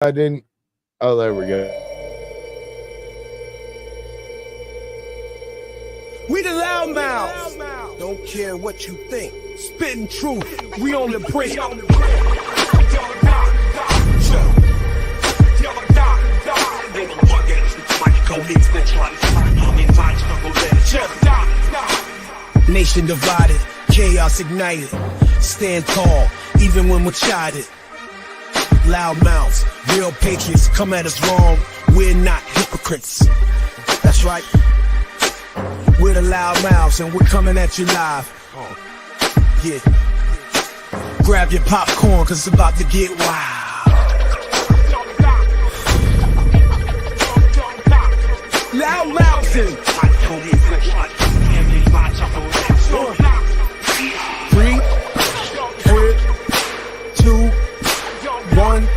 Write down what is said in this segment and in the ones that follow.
I didn't. Oh, there we go. We the loudmouths. Don't care what you think. Spitting truth. We on the break. Nation divided, chaos ignited. Stand tall, even when we're chided. Loudmouths, real patriots, come at us wrong. We're not hypocrites. That's right. We're the loudmouths, and we're coming at you live. Yeah. Grab your popcorn, cause it's about to get wild. Loudmouths. 3, 2, 1.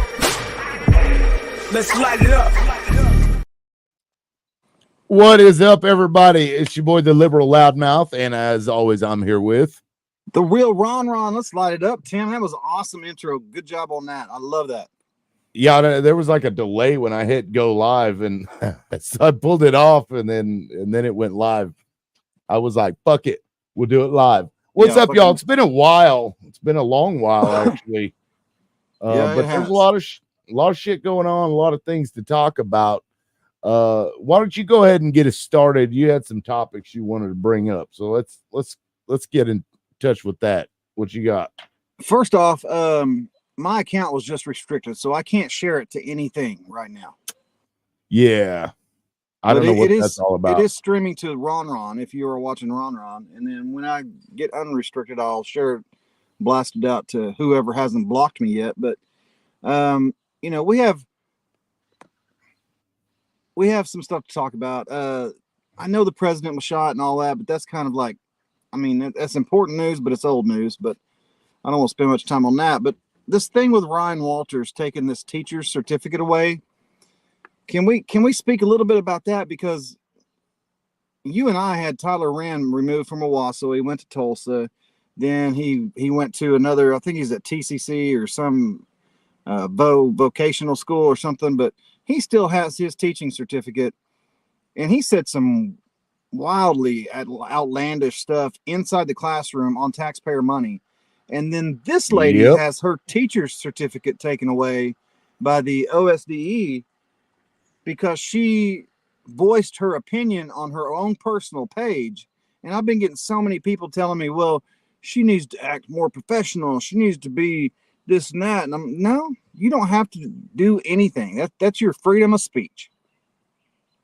Let's light it up. What is up, everybody? It's your boy, the Liberal Loudmouth, and as always, I'm here with the real Ron. Let's light it up, Tim. That was an awesome intro. Good job on that. I love that. Yeah. There was like a delay when I hit go live, and so I pulled it off, and then it went live. I was like, "Fuck it, we'll do it live." What's up, y'all? It's been a while. It's been a long while, actually. But there's a lot of shit going on, a lot of things to talk about. Why don't you go ahead and get us started? You had some topics you wanted to bring up, so let's get in touch with that. What you got? First off, my account was just restricted, so I can't share it to anything right now. Yeah, I don't know what that's all about. It is streaming to Ron if you are watching Ron, and then when I get unrestricted, I'll share it, blast it out to whoever hasn't blocked me yet. But we have some stuff to talk about. I know the president was shot and all that, but that's kind of like, that's important news, but it's old news. But I don't want to spend much time on that. But this thing with Ryan Walters taking this teacher's certificate away, can we speak a little bit about that? Because you and I had Tyler Rand removed from Owasso. He went to Tulsa. Then he went to another, I think he's at TCC or some vocational school or something, but he still has his teaching certificate, and he said some wildly outlandish stuff inside the classroom on taxpayer money. And then this lady has her teacher's certificate taken away by the OSDE because she voiced her opinion on her own personal page. And I've been getting so many people telling me, well, she needs to act more professional. She needs to be this and that. And no, you don't have to do anything. That's your freedom of speech.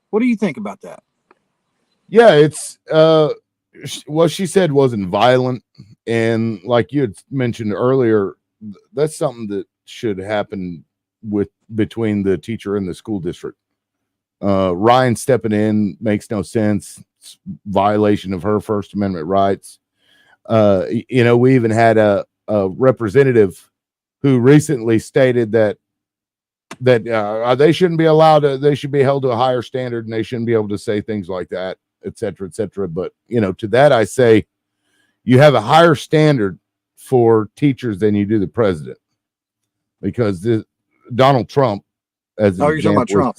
What do you think about that? Yeah, it's what she said wasn't violent, and like you had mentioned earlier, that's something that should happen between the teacher and the school district. Ryan stepping in makes no sense. It's violation of her First Amendment rights. We even had a representative who recently stated that they shouldn't be allowed to, they should be held to a higher standard, and they shouldn't be able to say things like that, et cetera, et cetera. But, to that I say, you have a higher standard for teachers than you do the president, because Donald Trump, as an example,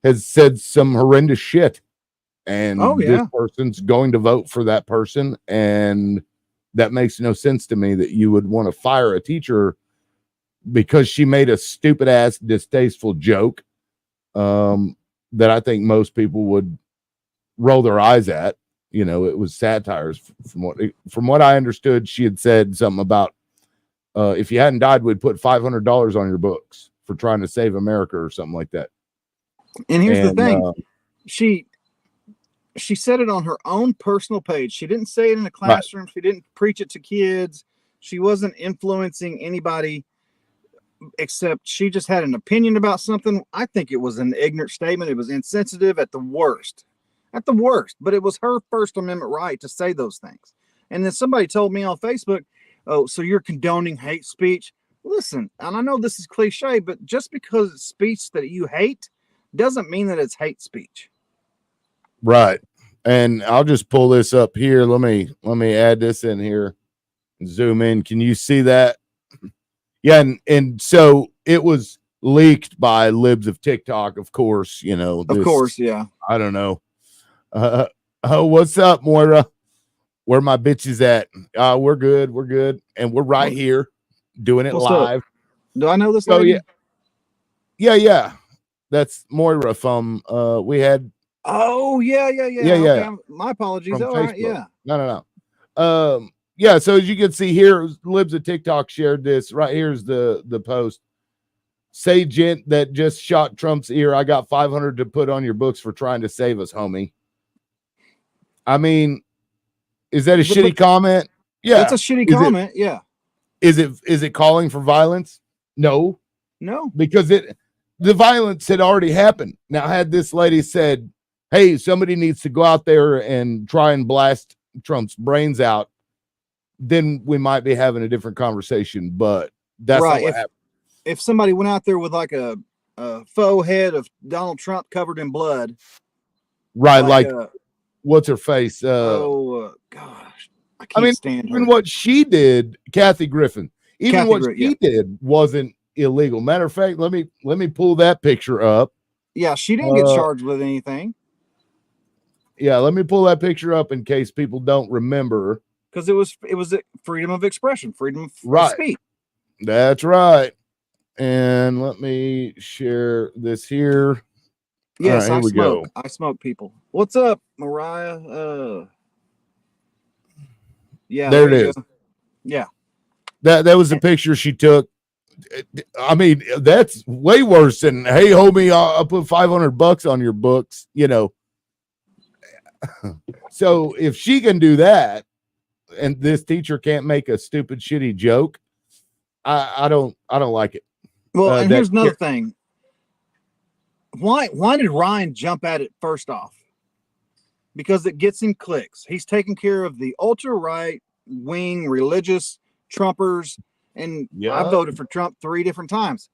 has said some horrendous shit, and this person's going to vote for that person, and that makes no sense to me that you would want to fire a teacher because she made a stupid ass distasteful joke that I think most people would roll their eyes at. It was satires. From what I understood, she had said something about if you hadn't died, we'd put $500 on your books for trying to save America or something like that. And here's the thing. She said it on her own personal page. She didn't say it in a classroom. Right. She didn't preach it to kids. She wasn't influencing anybody, except she just had an opinion about something. I think it was an ignorant statement. It was insensitive at the worst, but it was her First Amendment right to say those things. And then somebody told me on Facebook, oh, so you're condoning hate speech? Listen, and I know this is cliche, but just because it's speech that you hate doesn't mean that it's hate speech. Right. And I'll just pull this up here. Let me add this in here. Zoom in. Can you see that? Yeah, and so it was leaked by libs of TikTok, of course. You know, Of course, yeah. I don't know. Oh, what's up, Moira? Where my bitches at? We're good, and we're right here doing it What's up? live. Do I know this Oh lady? yeah. That's Moira from we had Oh, yeah. Yeah. Okay, my apologies. from All Facebook. right, yeah. No. Yeah, so as you can see here, libs of TikTok shared this. Right here's the post. Say gent that just shot Trump's ear, I got 500 to put on your books for trying to save us, homie. I mean, is that a shitty comment? Yeah. That's a shitty comment. Yeah. Is it calling for violence? No, No. because the violence had already happened. Now, had this lady said, hey, somebody needs to go out there and try and blast Trump's brains out, then we might be having a different conversation. But that's Right. not what happened. If somebody went out there with like a faux head of Donald Trump covered in blood, Right, like what's her face? gosh, I can't stand her. Even what she did, Kathy Griffin, even what she did wasn't illegal. Matter of fact, let me pull that picture up. Yeah, she didn't get charged with anything. Yeah, let me pull that picture up in case people don't remember. Because it was freedom of expression, freedom of speech. That's right. And let me share this here. Yes, right, I here we smoke. go. I smoke people. What's up, Mariah? Yeah, there it is. Go. Yeah. That was the picture she took. I mean, that's way worse than, hey, homie, I'll put $500 on your books, you know. So if she can do that and this teacher can't make a stupid, shitty joke, I don't like it. Well, and here's another thing. Why did Ryan jump at it first off? Because it gets him clicks. He's taking care of the ultra right wing religious Trumpers, and I voted for Trump 3 different times.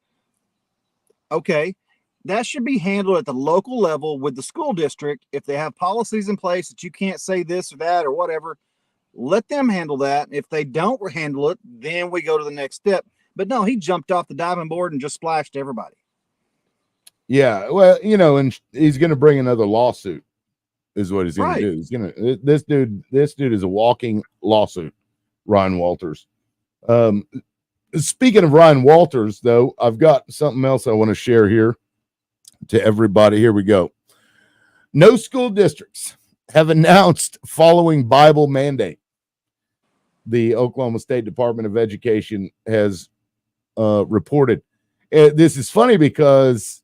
Okay, that should be handled at the local level with the school district. If they have policies in place that you can't say this or that or whatever, let them handle that. If they don't handle it, then we go to the next step. But no, he jumped off the diving board and just splashed everybody. Yeah, well, you know, and he's going to bring another lawsuit, is what he's going to do. He's going to this dude is a walking lawsuit, Ryan Walters. Speaking of Ryan Walters, though, I've got something else I want to share here to everybody. Here we go. No school districts have announced following Bible mandate. The Oklahoma State Department of Education has reported. This is funny because,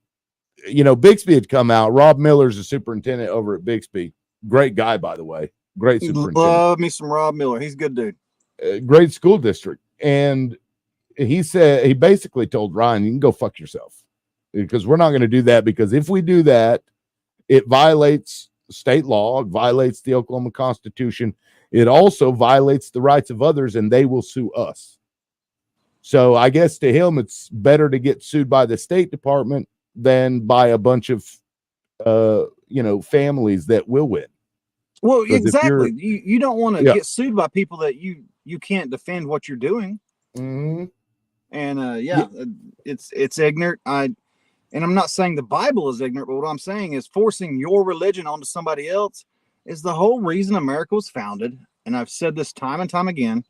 you know, Bixby had come out. Rob Miller's the superintendent over at Bixby. Great guy, by the way. Great superintendent. Love me some Rob Miller. He's a good dude. Great school district. And he said, he basically told Ryan, you can go fuck yourself, because we're not going to do that, because if we do that, it violates state law, it violates the Oklahoma Constitution. It also violates the rights of others, and they will sue us. So I guess to him, it's better to get sued by the State Department than by a bunch of, you know, families that will win. Well, exactly. You don't want to get sued by people that you can't defend what you're doing. Mm-hmm. And it's ignorant. And I'm not saying the Bible is ignorant, but what I'm saying is forcing your religion onto somebody else is the whole reason America was founded. And I've said this time and time again.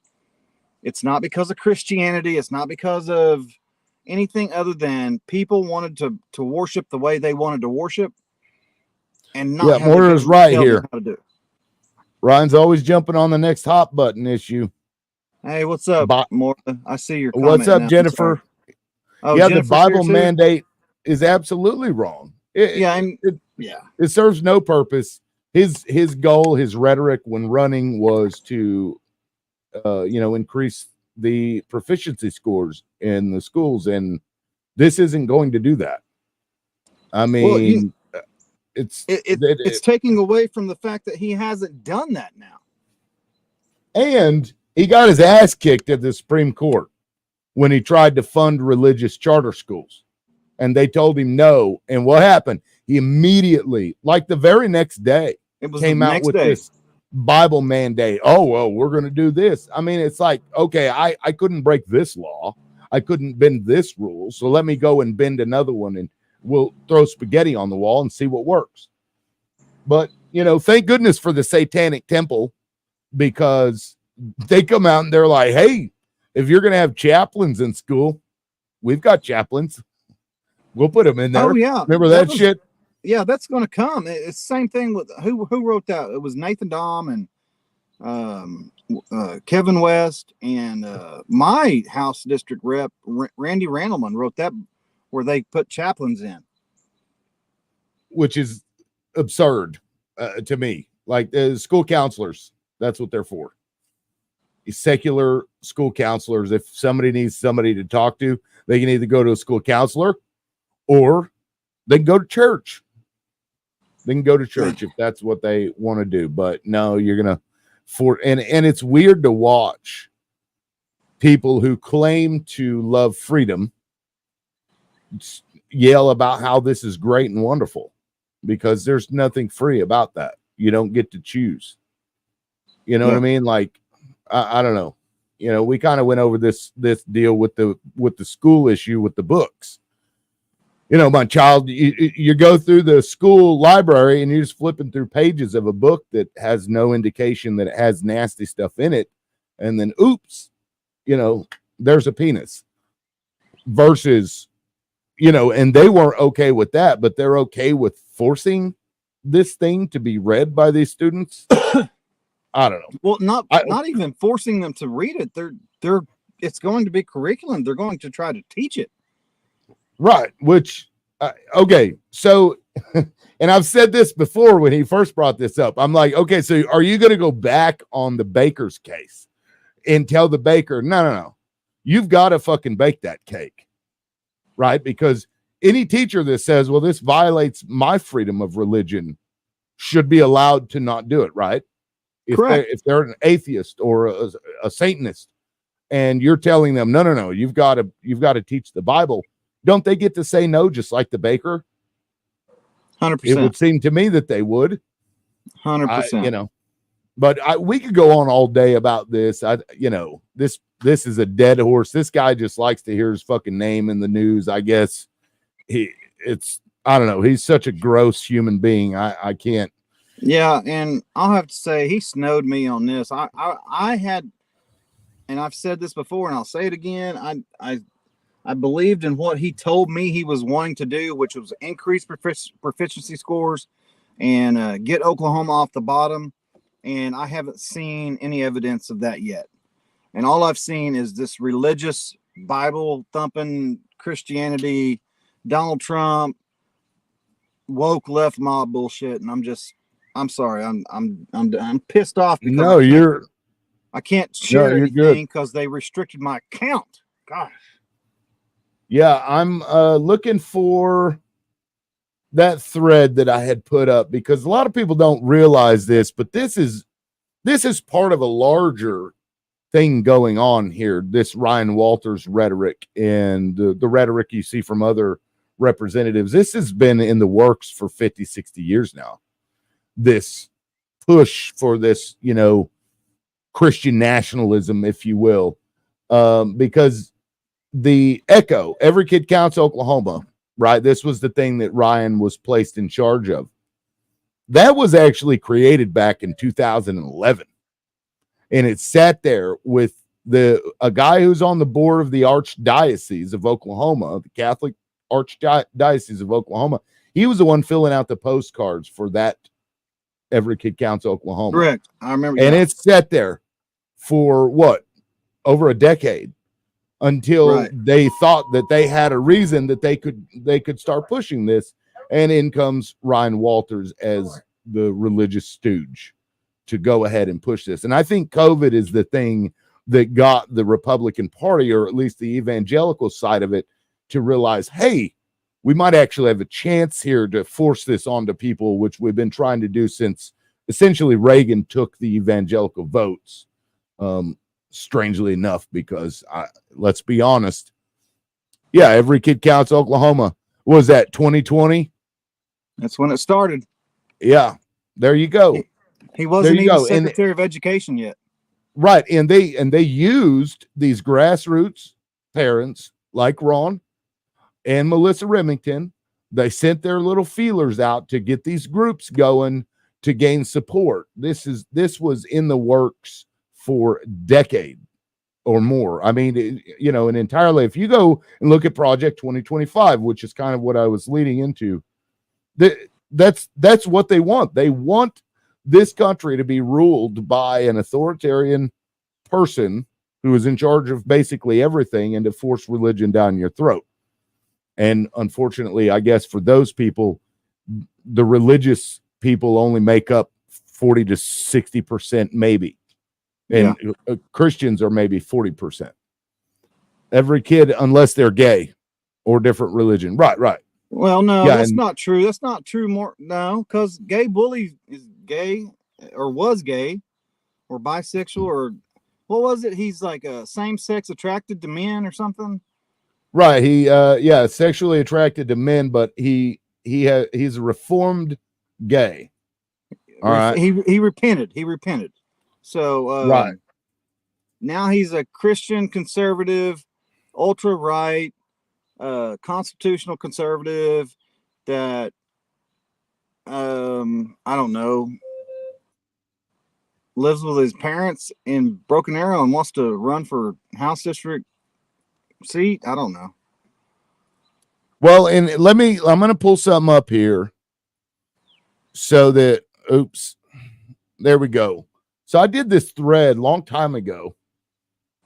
It's not because of Christianity. It's not because of anything other than people wanted to worship the way they wanted to worship. And not Moira's right here. How to do it. Ryan's always jumping on the next hot button issue. Hey, what's up, Moira? I see your comment. What's up, now, Jennifer? Oh, yeah, Jennifer's the Bible mandate is absolutely wrong. It serves no purpose. His goal, his rhetoric when running was to, you know, increase the proficiency scores in the schools, and this isn't going to do that. I mean, it's taking away from the fact that he hasn't done that now. And he got his ass kicked at the Supreme Court when he tried to fund religious charter schools, and they told him no. And what happened? He immediately, like the very next day, came out with this Bible mandate. Oh, well, we're going to do this. I mean, it's like, okay, I couldn't break this law. I couldn't bend this rule, so let me go and bend another one, and we'll throw spaghetti on the wall and see what works. But, thank goodness for the Satanic Temple, because they come out and they're like, hey, if you're going to have chaplains in school, we've got chaplains. We'll put them in there. Oh, yeah. Remember that shit? Yeah, that's going to come. It's the same thing with who wrote that? It was Nathan Dahm and Kevin West, and my House District Rep, Randy Randleman, wrote that, where they put chaplains in. Which is absurd to me. Like school counselors, that's what they're for. Secular school counselors, if somebody needs somebody to talk to, they can either go to a school counselor or they can go to church. They can go to church if that's what they want to do. But no, you're going to and it's weird to watch people who claim to love freedom yell about how this is great and wonderful, because there's nothing free about that. You don't get to choose. You know what I mean? Like, I don't know. We kind of went over this deal with the school issue with the books. My child, you go through the school library and you're just flipping through pages of a book that has no indication that it has nasty stuff in it. And then, oops, there's a penis. Versus, and they weren't okay with that, but they're okay with forcing this thing to be read by these students. I don't know. Well, not even forcing them to read it. It's going to be curriculum. They're going to try to teach it. Right. Which, okay. So, and I've said this before when he first brought this up. I'm like, okay, so are you going to go back on the baker's case and tell the baker, no, you've got to fucking bake that cake. Right. Because any teacher that says, well, this violates my freedom of religion should be allowed to not do it. Right. If they're an atheist or a Satanist, and you're telling them, no, you've got to teach the Bible. Don't they get to say no, just like the baker? 100%. It would seem to me that they would. 100%. But we could go on all day about this. This is a dead horse. This guy just likes to hear his fucking name in the news. I guess I don't know. He's such a gross human being. I can't. Yeah, and I'll have to say he snowed me on this. I had, and I've said this before, and I'll say it again. I believed in what he told me he was wanting to do, which was increase proficiency scores and get Oklahoma off the bottom. And I haven't seen any evidence of that yet. And all I've seen is this religious, Bible thumping Christianity, Donald Trump, woke left mob bullshit. And I'm sorry. I'm pissed off because I can't share anything because they restricted my account. Gosh. Yeah, I'm looking for that thread that I had put up, because a lot of people don't realize this, but this is part of a larger thing going on here. This Ryan Walters rhetoric and the rhetoric you see from other representatives. This has been in the works for 50, 60 years now. This push for this, Christian nationalism, if you will, because the Echo, Every Kid Counts Oklahoma, right? This was the thing that Ryan was placed in charge of. That was actually created back in 2011. And it sat there with a guy who's on the board of the Archdiocese of Oklahoma, the Catholic Archdiocese of Oklahoma. He was the one filling out the postcards for that Every Kid Counts Oklahoma. Correct. I remember. And it sat there for over a decade, until they thought that they had a reason that they could start pushing this. And in comes Ryan Walters as the religious stooge to go ahead and push this. And I think COVID is the thing that got the Republican Party, or at least the evangelical side of it, to realize, hey, we might actually have a chance here to force this onto people, which we've been trying to do since essentially Reagan took the evangelical votes. Strangely enough, because let's be honest. Yeah, Every Kid Counts Oklahoma. What was that, 2020? That's when it started. Yeah, there you go. He wasn't even Secretary of Education yet. Right, and they used these grassroots parents like Ron and Melissa Remington. They sent their little feelers out to get these groups going to gain support. This was in the works for a decade or more. I mean, and entirely, if you go and look at Project 2025, which is kind of what I was leading into, that's what they want. They want this country to be ruled by an authoritarian person who is in charge of basically everything and to force religion down your throat. And unfortunately, I guess for those people, the religious people only make up 40 to 60% maybe. And Christians are maybe 40%. Every kid, unless they're gay or different religion. Right. Well, no, that's not true. That's not true because gay bully is gay or was gay or bisexual or what was it? He's like a same-sex attracted to men or something. Right. He sexually attracted to men, but he's a reformed gay. All right. He repented. So right. Now he's a Christian conservative, ultra right, constitutional conservative that I don't know, lives with his parents in Broken Arrow and wants to run for House District seat. I don't know. Well, and I'm going to pull something up here so that, there we go. So I did this thread a long time ago.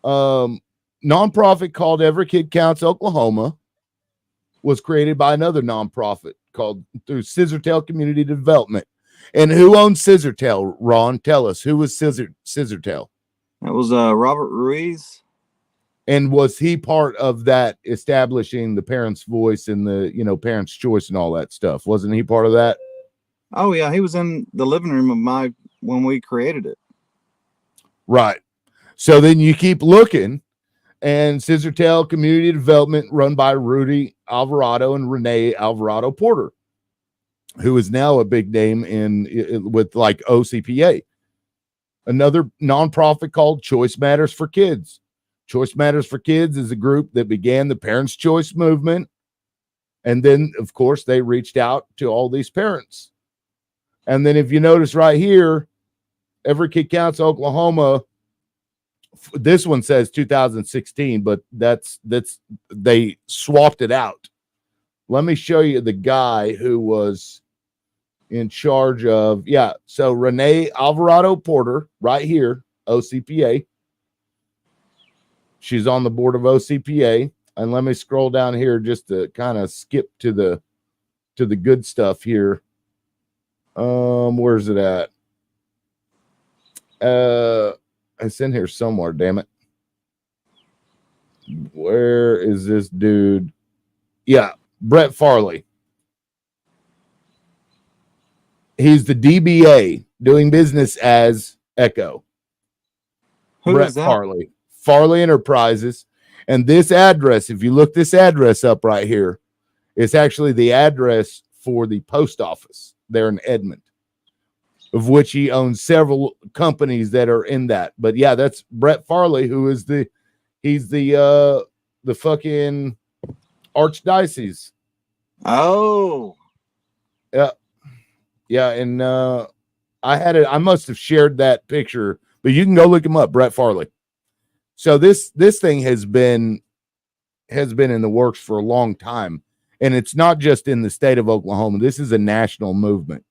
Nonprofit called Every Kid Counts Oklahoma was created by another nonprofit called through Scissortail Community Development. And who owns Scissortail, Ron? Tell us, who was Scissortail? That was Robert Ruiz. And was he part of that establishing the parents' voice and the, parents' choice and all that stuff? Wasn't he part of that? Oh yeah, he was in the living room of when we created it. Right. So then you keep looking, and Scissortail Community Development, run by Rudy Alvarado and Renee Alvarado Porter, who is now a big name with like OCPA. Another nonprofit called Choice Matters for Kids. Choice Matters for Kids is a group that began the Parents' Choice movement. And then, of course, they reached out to all these parents. And then if you notice right here, Every Kid Counts Oklahoma, this one says 2016, but that's they swapped it out. Let me show you the guy who was in charge of, so Renee Alvarado Porter, right here, OCPA. She's on the board of OCPA. And let me scroll down here just to kind of skip to the good stuff here. Where's it at? It's in here somewhere, damn it. Where is this dude? Yeah, Brett Farley. He's the DBA, doing business as Echo. Who is that? Farley Enterprises. And this address, if you look this address up right here, it's actually the address for the post office there in Edmond, of which he owns several companies that are in that. But yeah, that's Brett Farley, who is he's the fucking archdiocese. Oh. Yeah. Yeah. And I must have shared that picture, but you can go look him up, Brett Farley. So this thing has been in the works for a long time, and it's not just in the state of Oklahoma. This is a national movement,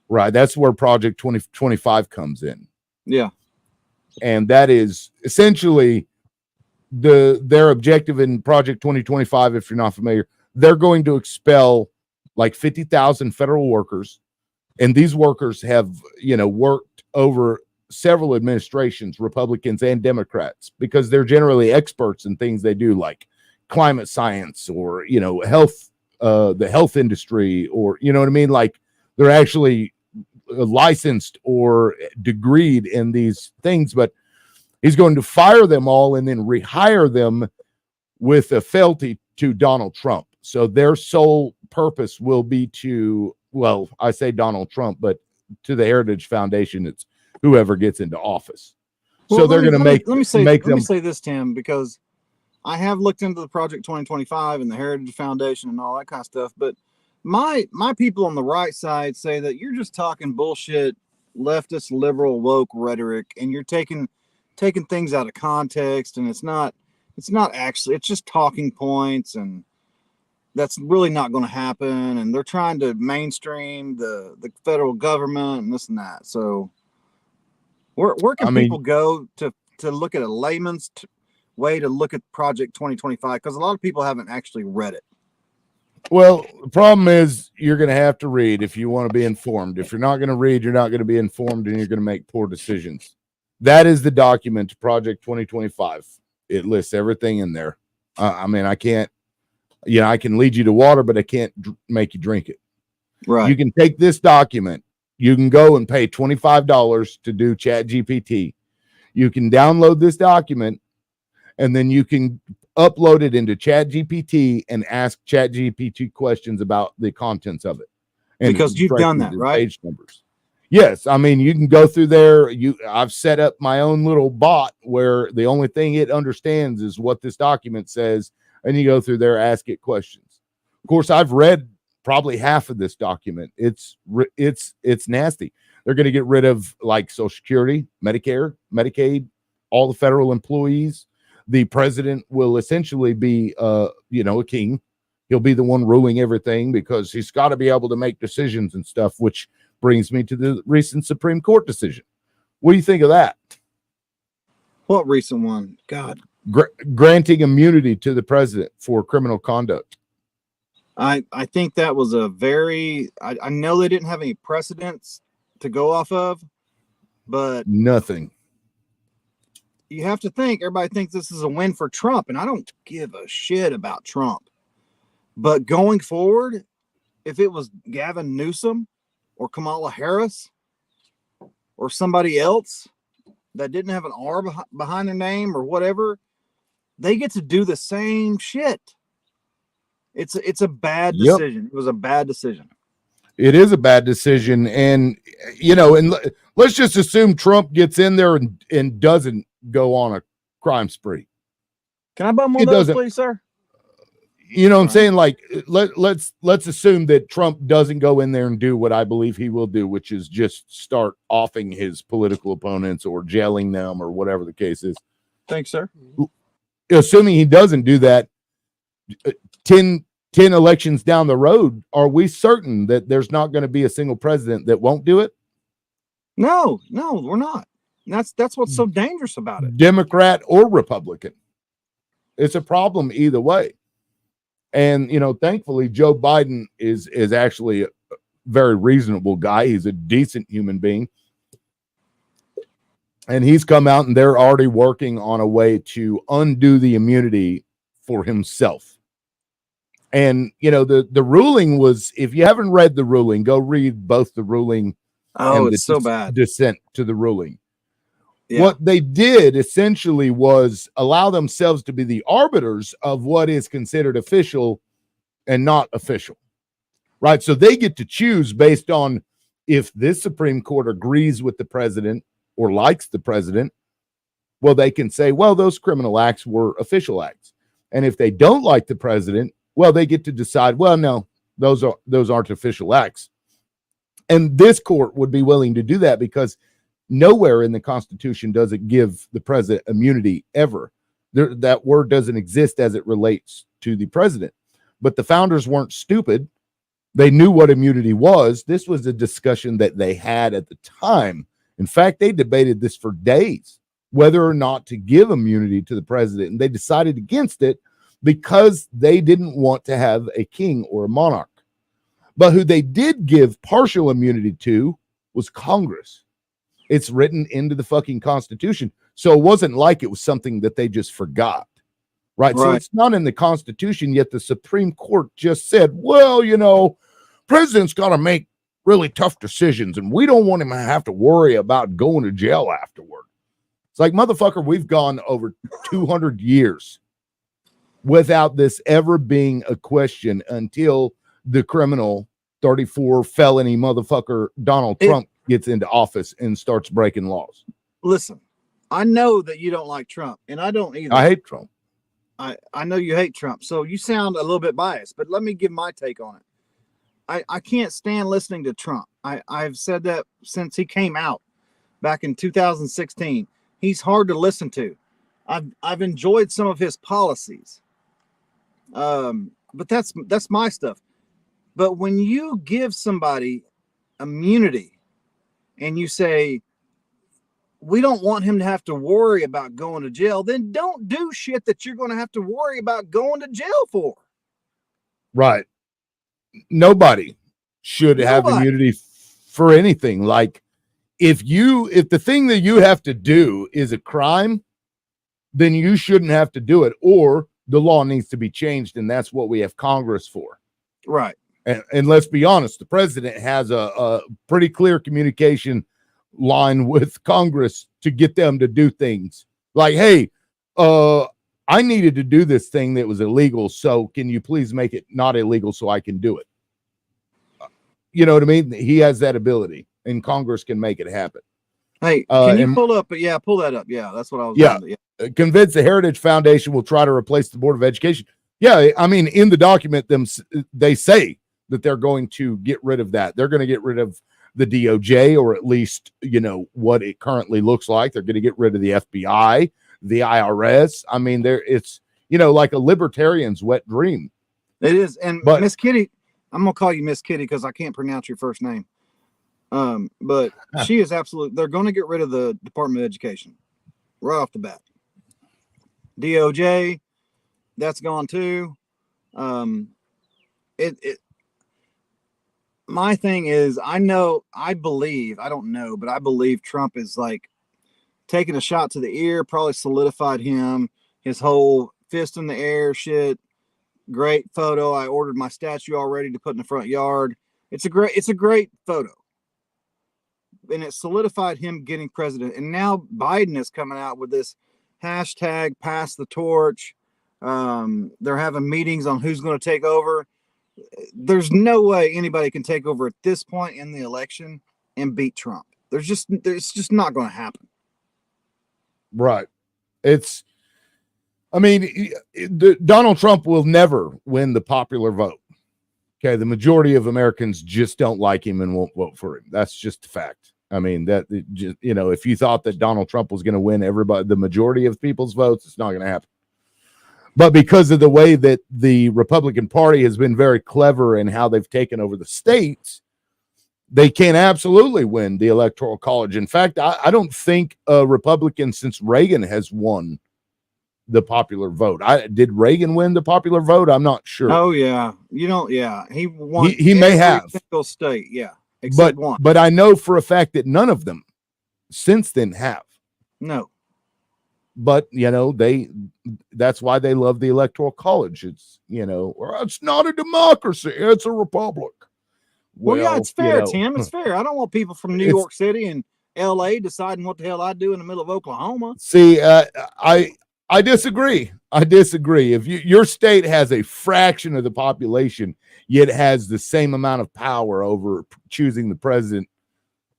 right? That's where Project 2025 comes in. Yeah, and that is essentially their objective in Project 2025. If you're not familiar, they're going to expel like 50,000 federal workers, and these workers have worked over several administrations, Republicans and Democrats, because they're generally experts in things they do, like climate science or health, the health industry, or what I mean, like they're actually licensed or degreed in these things. But he's going to fire them all and then rehire them with a fealty to Donald Trump. So their sole purpose will be to, well, I say Donald Trump, but to the Heritage Foundation, it's whoever gets into office. So they're going to let me say this, Tim, because I have looked into the Project 2025 and the Heritage Foundation and all that kind of stuff, but my people on the right side say that you're just talking bullshit, leftist, liberal, woke rhetoric, and you're taking things out of context, and it's not actually, it's just talking points, and that's really not going to happen. And they're trying to mainstream the federal government and this and that. So where can people go to look at a layman's way to look at Project 2025? Because a lot of people haven't actually read it. Well, the problem is you're going to have to read if you want to be informed. If you're not going to read, you're not going to be informed, and you're going to make poor decisions. That is the document to Project 2025. It lists everything in there. I mean, I can't, I can lead you to water, but I can't make you drink it. Right. You can take this document. You can go and pay $25 to do ChatGPT. You can download this document, and then you can upload it into ChatGPT and ask ChatGPT questions about the contents of it. And because you've done that, right? Page numbers. Yes, I mean, you can go through there. I've set up my own little bot where the only thing it understands is what this document says, and you go through there, ask it questions. Of course, I've read probably half of this document. It's nasty. They're going to get rid of like Social Security, Medicare, Medicaid, all the federal employees. The president will essentially be, a king. He'll be the one ruling everything because he's got to be able to make decisions and stuff, which brings me to the recent Supreme Court decision. What do you think of that? What recent one? God. Granting immunity to the president for criminal conduct. I think that was a very, I know they didn't have any precedents to go off of, but nothing. You have to think, everybody thinks this is a win for Trump, and I don't give a shit about Trump. But going forward, if it was Gavin Newsom or Kamala Harris or somebody else that didn't have an R behind their name or whatever, they get to do the same shit. It's a bad decision. Yep. It was a bad decision. It is a bad decision. And, and let's just assume Trump gets in there and doesn't go on a crime spree. Can I bum on those, please, sir? You know what I'm saying? Like, let's assume that Trump doesn't go in there and do what I believe he will do, which is just start offing his political opponents or jailing them or whatever the case is. Thanks, sir. Assuming he doesn't do that, 10 elections down the road, are we certain that there's not going to be a single president that won't do it? No, we're not. That's what's so dangerous about it. Democrat or Republican. It's a problem either way. And, thankfully, Joe Biden is actually a very reasonable guy. He's a decent human being. And he's come out and they're already working on a way to undo the immunity for himself. And, the ruling was, if you haven't read the ruling, go read both the ruling and it's so bad. Dissent to the ruling. Yeah. What they did essentially was allow themselves to be the arbiters of what is considered official and not official, right? So they get to choose based on if this Supreme Court agrees with the president or likes the president, well, they can say, well, those criminal acts were official acts. And if they don't like the president, well, they get to decide, well, no, those aren't official acts. And this court would be willing to do that because nowhere in the Constitution does it give the president immunity ever. That word doesn't exist as it relates to the president. But the founders weren't stupid. They knew what immunity was. This was a discussion that they had at the time. In fact, they debated this for days, whether or not to give immunity to the president. And they decided against it because they didn't want to have a king or a monarch. But who they did give partial immunity to was Congress. It's written into the fucking Constitution. So it wasn't like it was something that they just forgot. Right? So it's not in the Constitution, yet the Supreme Court just said, well, president's got to make really tough decisions, and we don't want him to have to worry about going to jail afterward. It's like, motherfucker, we've gone over 200 years without this ever being a question until the criminal 34 felony motherfucker Donald Trump gets into office and starts breaking laws. Listen, I know that you don't like Trump, and I don't either. I hate Trump. I know you hate Trump, so you sound a little bit biased, but let me give my take on it. I can't stand listening to Trump. I've said that since he came out back in 2016. He's hard to listen to. I've enjoyed some of his policies. But that's my stuff. But when you give somebody immunity and you say, we don't want him to have to worry about going to jail, then don't do shit that you're going to have to worry about going to jail for. Right. Nobody should have immunity for anything. Like if the thing that you have to do is a crime, then you shouldn't have to do it, or the law needs to be changed. And that's what we have Congress for. Right. And let's be honest, the president has a pretty clear communication line with Congress to get them to do things like, hey, I needed to do this thing that was illegal, so can you please make it not illegal so I can do it? You know what I mean? He has that ability, and Congress can make it happen. Hey, can you pull up? Yeah, pull that up. Yeah, that's what I was. Yeah, convinced the Heritage Foundation will try to replace the Board of Education. Yeah, I mean, in the document, they say that they're going to get rid of that. They're going to get rid of the DOJ, or at least, you know, what it currently looks like. They're going to get rid of the FBI, the IRS. I mean, it's, you know, like a libertarian's wet dream. It is. And Miss Kitty, I'm going to call you Miss Kitty because I can't pronounce your first name. But she is absolute. They're going to get rid of the Department of Education right off the bat. DOJ, that's gone too. My thing is, I believe Trump is like taking a shot to the ear, probably solidified him, his whole fist in the air shit. Great photo. I ordered my statue already to put in the front yard. It's a great photo. And it solidified him getting president. And now Biden is coming out with this hashtag pass the torch. They're having meetings on who's going to take over. There's no way anybody can take over at this point in the election and beat Trump. It's just not going to happen. Right. Donald Trump will never win the popular vote. Okay. The majority of Americans just don't like him and won't vote for him. That's just a fact. I mean, if you thought that Donald Trump was going to win the majority of people's votes, it's not going to happen. But because of the way that the Republican Party has been very clever in how they've taken over the states, they can absolutely win the Electoral College. In fact, I don't think a Republican since Reagan has won the popular vote. Did Reagan win the popular vote? I'm not sure. Oh, yeah. Yeah. He won. He may have. Single state, yeah. Except one. But I know for a fact that none of them since then have. No. But, that's why they love the Electoral College. It's, it's not a democracy. It's a republic. Well, yeah, it's fair, Tim. It's fair. I don't want people from New York City and L.A. deciding what the hell I do in the middle of Oklahoma. See, I disagree. If your state has a fraction of the population, yet has the same amount of power over choosing the president,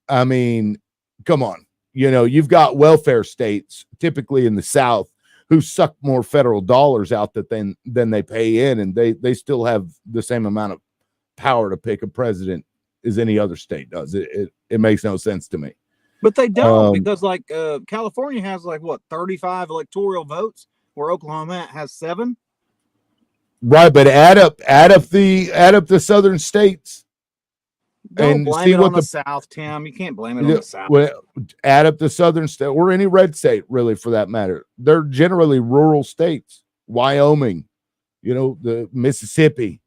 I mean, come on. You've got welfare states, typically in the South, who suck more federal dollars out than they pay in, and they still have the same amount of power to pick a president as any other state does. It makes no sense to me. But they don't, because California has 35 electoral votes, where Oklahoma has 7. Right, but add up the southern states. Don't blame it on the South, Tim. You can't blame it on the South. Well, add up the southern state, or any red state, really, for that matter. They're generally rural states. Wyoming, the Mississippi,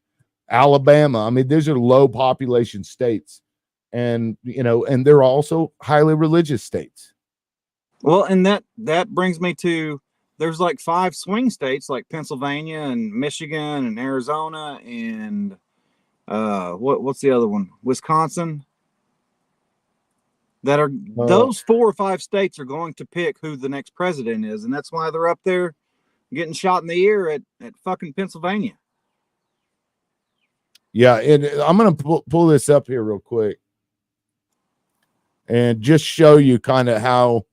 Alabama. I mean, these are low population states, and and they're also highly religious states. Well, and that brings me to, there's 5 swing states like Pennsylvania and Michigan and Arizona and what's the other one? Wisconsin. That are those 4 or 5 states are going to pick who the next president is, and that's why they're up there getting shot in the ear at fucking Pennsylvania. Yeah, and I'm gonna pull this up here real quick and just show you kind of how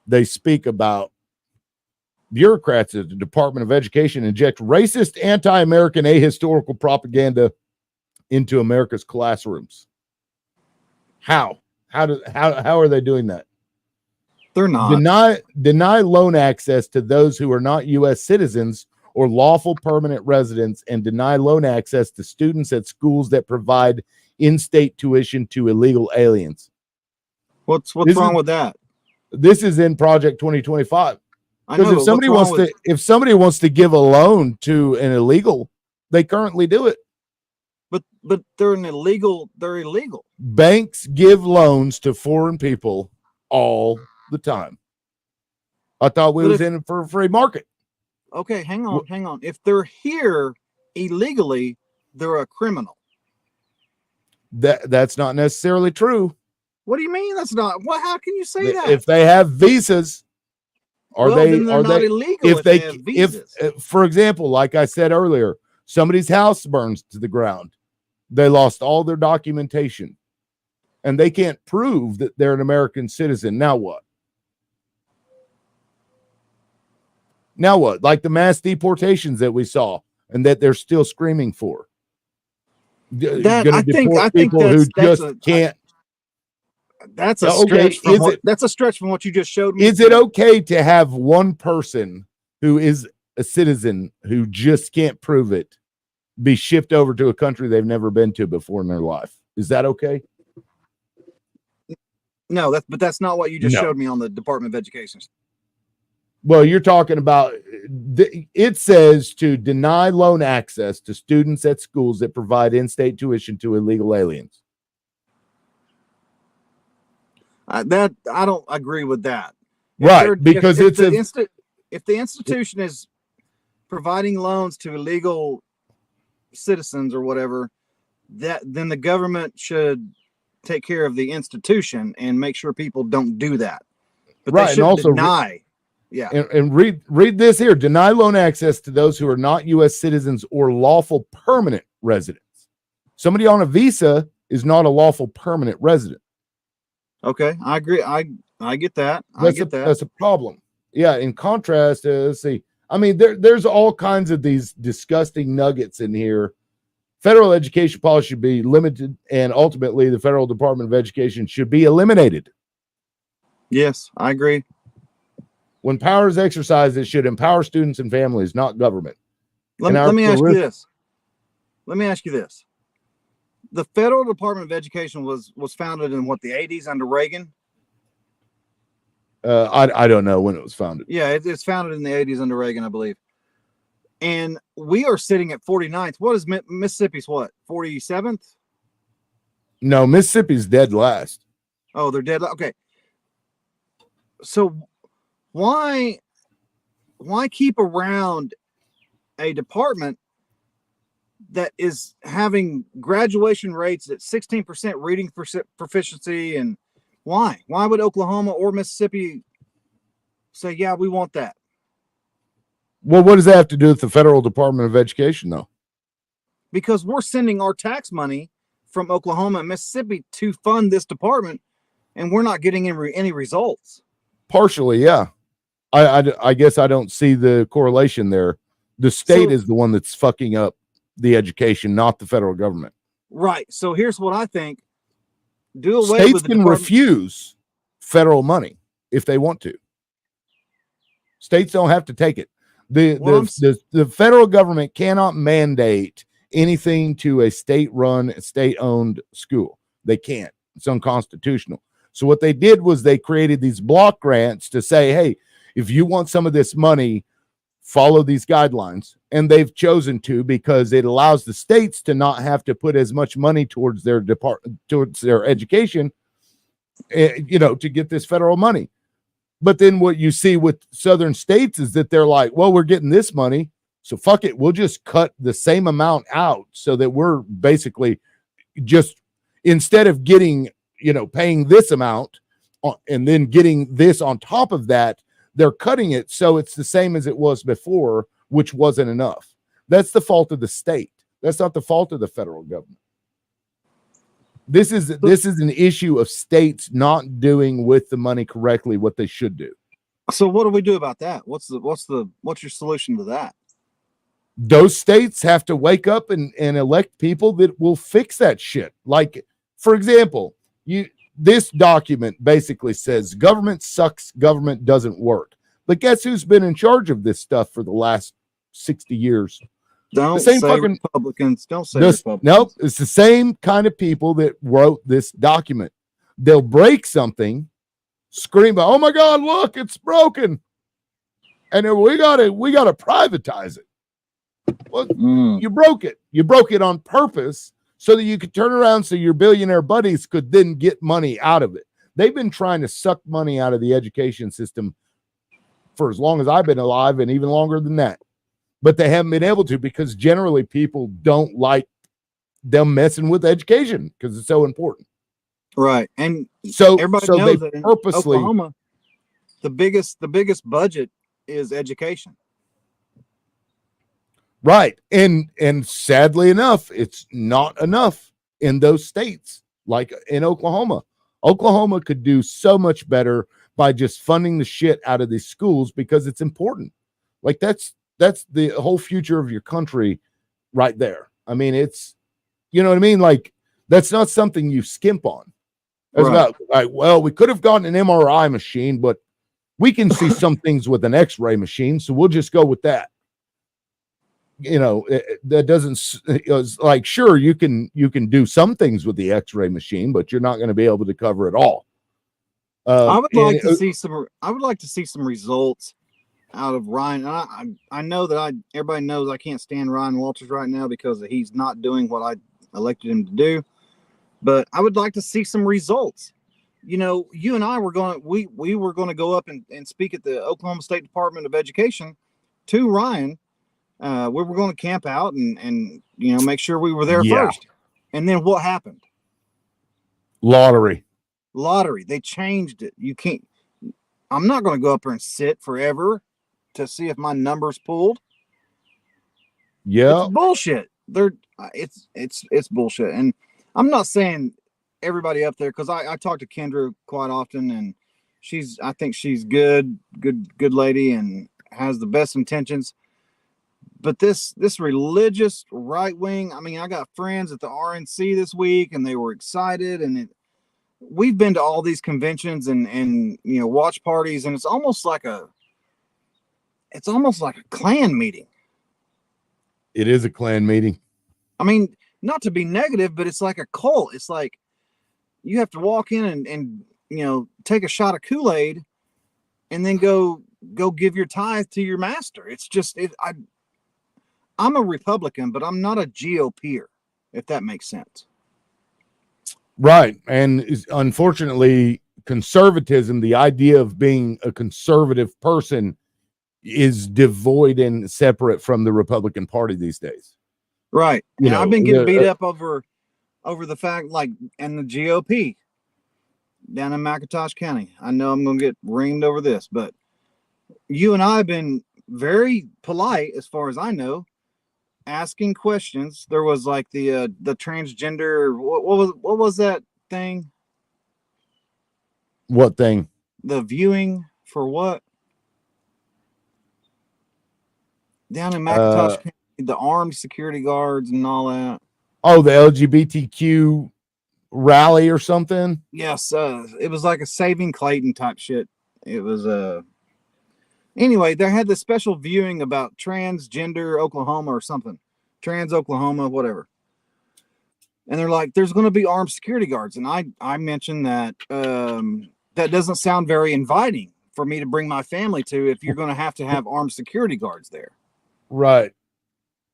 they speak about bureaucrats at the Department of Education inject racist, anti-American, ahistorical propaganda into America's classrooms. How are they doing that? They're not. Deny loan access to those who are not U.S. citizens or lawful permanent residents, and deny loan access to students at schools that provide in-state tuition to illegal aliens. What's wrong with that? This is in Project 2025. I know, Because if somebody wants to give a loan to an illegal, they currently do it. but they're illegal. Banks give loans to foreign people all the time. I thought we was in for a free market. Okay, hang on. If they're here illegally, they're a criminal. That's not necessarily true. What do you mean that's not? What? How can you say that? If they have visas, Then they're not illegal if they have visas. For example, like I said earlier, somebody's house burns to the ground, they lost all their documentation, and they can't prove that they're an American citizen. Now what? Like the mass deportations that we saw and that they're still screaming for. I think people who just can't. That's a stretch. That's a stretch from what you just showed me. Is it okay to have one person who is a citizen who just can't prove it be shipped over to a country they've never been to before in their life? Is that okay? No, but that's not what you just showed me on the Department of Education. Well, you're talking about, it says to deny loan access to students at schools that provide in-state tuition to illegal aliens. I don't agree with that. Right, because if the institution is providing loans to illegal citizens or whatever, then the government should take care of the institution and make sure people don't do that. But right, they should and also deny. Yeah, and read this here: deny loan access to those who are not U.S. citizens or lawful permanent residents. Somebody on a visa is not a lawful permanent resident. Okay, I agree. I get that. That's a problem. Yeah. In contrast, let's see. I mean, there's all kinds of these disgusting nuggets in here. Federal education policy should be limited, and ultimately, the Federal Department of Education should be eliminated. Yes, I agree. When power is exercised, it should empower students and families, not government. Let me ask you this. The Federal Department of Education was founded in what, the 80s under Reagan? I don't know when it was founded. Yeah, it's founded in the 80s under Reagan, I believe. And we are sitting at 49th. What is Mississippi's what? 47th? No, Mississippi's dead last. Oh, they're dead. Okay. So why keep around a department that is having graduation rates at 16% reading proficiency? And why would Oklahoma or Mississippi say, yeah, we want that? Well, what does that have to do with the Federal Department of Education, though? Because we're sending our tax money from Oklahoma and Mississippi to fund this department, and we're not getting any results. Partially, yeah. I guess I don't see the correlation there. The state is the one that's fucking up the education, not the federal government. Right. So here's what I think. Do away States with the can refuse federal money if they want to. States don't have to take it. The federal government cannot mandate anything to a state-run, state-owned school. They can't. It's unconstitutional. So what they did was they created these block grants to say, hey, if you want some of this money, follow these guidelines. And they've chosen to, because it allows the states to not have to put as much money towards their education, to get this federal money. But then what you see with southern states is that they're like, well, we're getting this money, so fuck it, we'll just cut the same amount out, so that we're basically just, instead of getting, paying this amount and then getting this on top of that, they're cutting it so it's the same as it was before, which wasn't enough. That's the fault of the state. That's not the fault of the federal government. This is an issue of states not doing with the money correctly what they should do. So what do we do about that? What's your solution to that? Those states have to wake up and elect people that will fix that shit. Like, for example, this document basically says government sucks, government doesn't work. But guess who's been in charge of this stuff for the last 60 years? Don't say Republicans. Don't say Republicans. Nope, it's the same kind of people that wrote this document. They'll break something, scream, "Oh my God, look, it's broken," and then we gotta privatize it. Well, you broke it. You broke it on purpose so that you could turn around so your billionaire buddies could then get money out of it. They've been trying to suck money out of the education system for as long as I've been alive, and even longer than that. But they haven't been able to, because generally people don't like them messing with education because it's so important. Right. And so everybody so knows they that in purposely Oklahoma, the biggest budget is education. Right. And sadly enough, it's not enough in those states. Like in Oklahoma. Oklahoma could do so much better by just funding the shit out of these schools, because it's important. Like that's the whole future of your country right there. I mean, it's, you know what I mean? Like, that's not something you skimp on. It's about, like, well, we could have gotten an MRI machine, but we can see some things with an X-ray machine, so we'll just go with that. You know, that doesn't, it's like, sure, you can do some things with the X-ray machine, but you're not going to be able to cover it all. I would like to see some results out of Ryan. I know that everybody knows I can't stand Ryan Walters right now because he's not doing what I elected him to do. But I would like to see some results. You know, you and I were we were going to go up and speak at the Oklahoma State Department of Education to Ryan. We were going to camp out and you know, make sure we were there first. And then what happened? Lottery. They changed it. You can't. I'm not going to go up there and sit forever to see if my number's pulled. Yeah, it's bullshit. It's bullshit. And I'm not saying everybody up there, because I talk to Kendra quite often, and I think she's good lady and has the best intentions. But this religious right wing, I mean, I got friends at the RNC this week, and they were excited, and we've been to all these conventions and you know, watch parties, and it's almost like a Klan meeting. It is a Klan meeting. I mean, not to be negative, but it's like a cult. It's like you have to walk in and you know, take a shot of Kool-Aid and then go give your tithe to your master. It's just I'm a Republican, but I'm not a GOPer, if that makes sense. Right. And unfortunately, conservatism, the idea of being a conservative person, is devoid and separate from the Republican Party these days. Right. You know, I've been getting beat up over the fact, like, and the GOP down in McIntosh County. I know I'm going to get ringed over this, but you and I have been very polite, as far as I know, asking questions. There was like the transgender, what was that thing? What thing? The viewing for what? Down in McIntosh County, the armed security guards and all that. Oh, the LGBTQ rally or something? Yes, it was like a Saving Clayton type shit. It was anyway, they had this special viewing about transgender Oklahoma or something. Trans Oklahoma, whatever. And they're like, there's going to be armed security guards. And I mentioned that that doesn't sound very inviting for me to bring my family to if you're going to have armed security guards there. Right.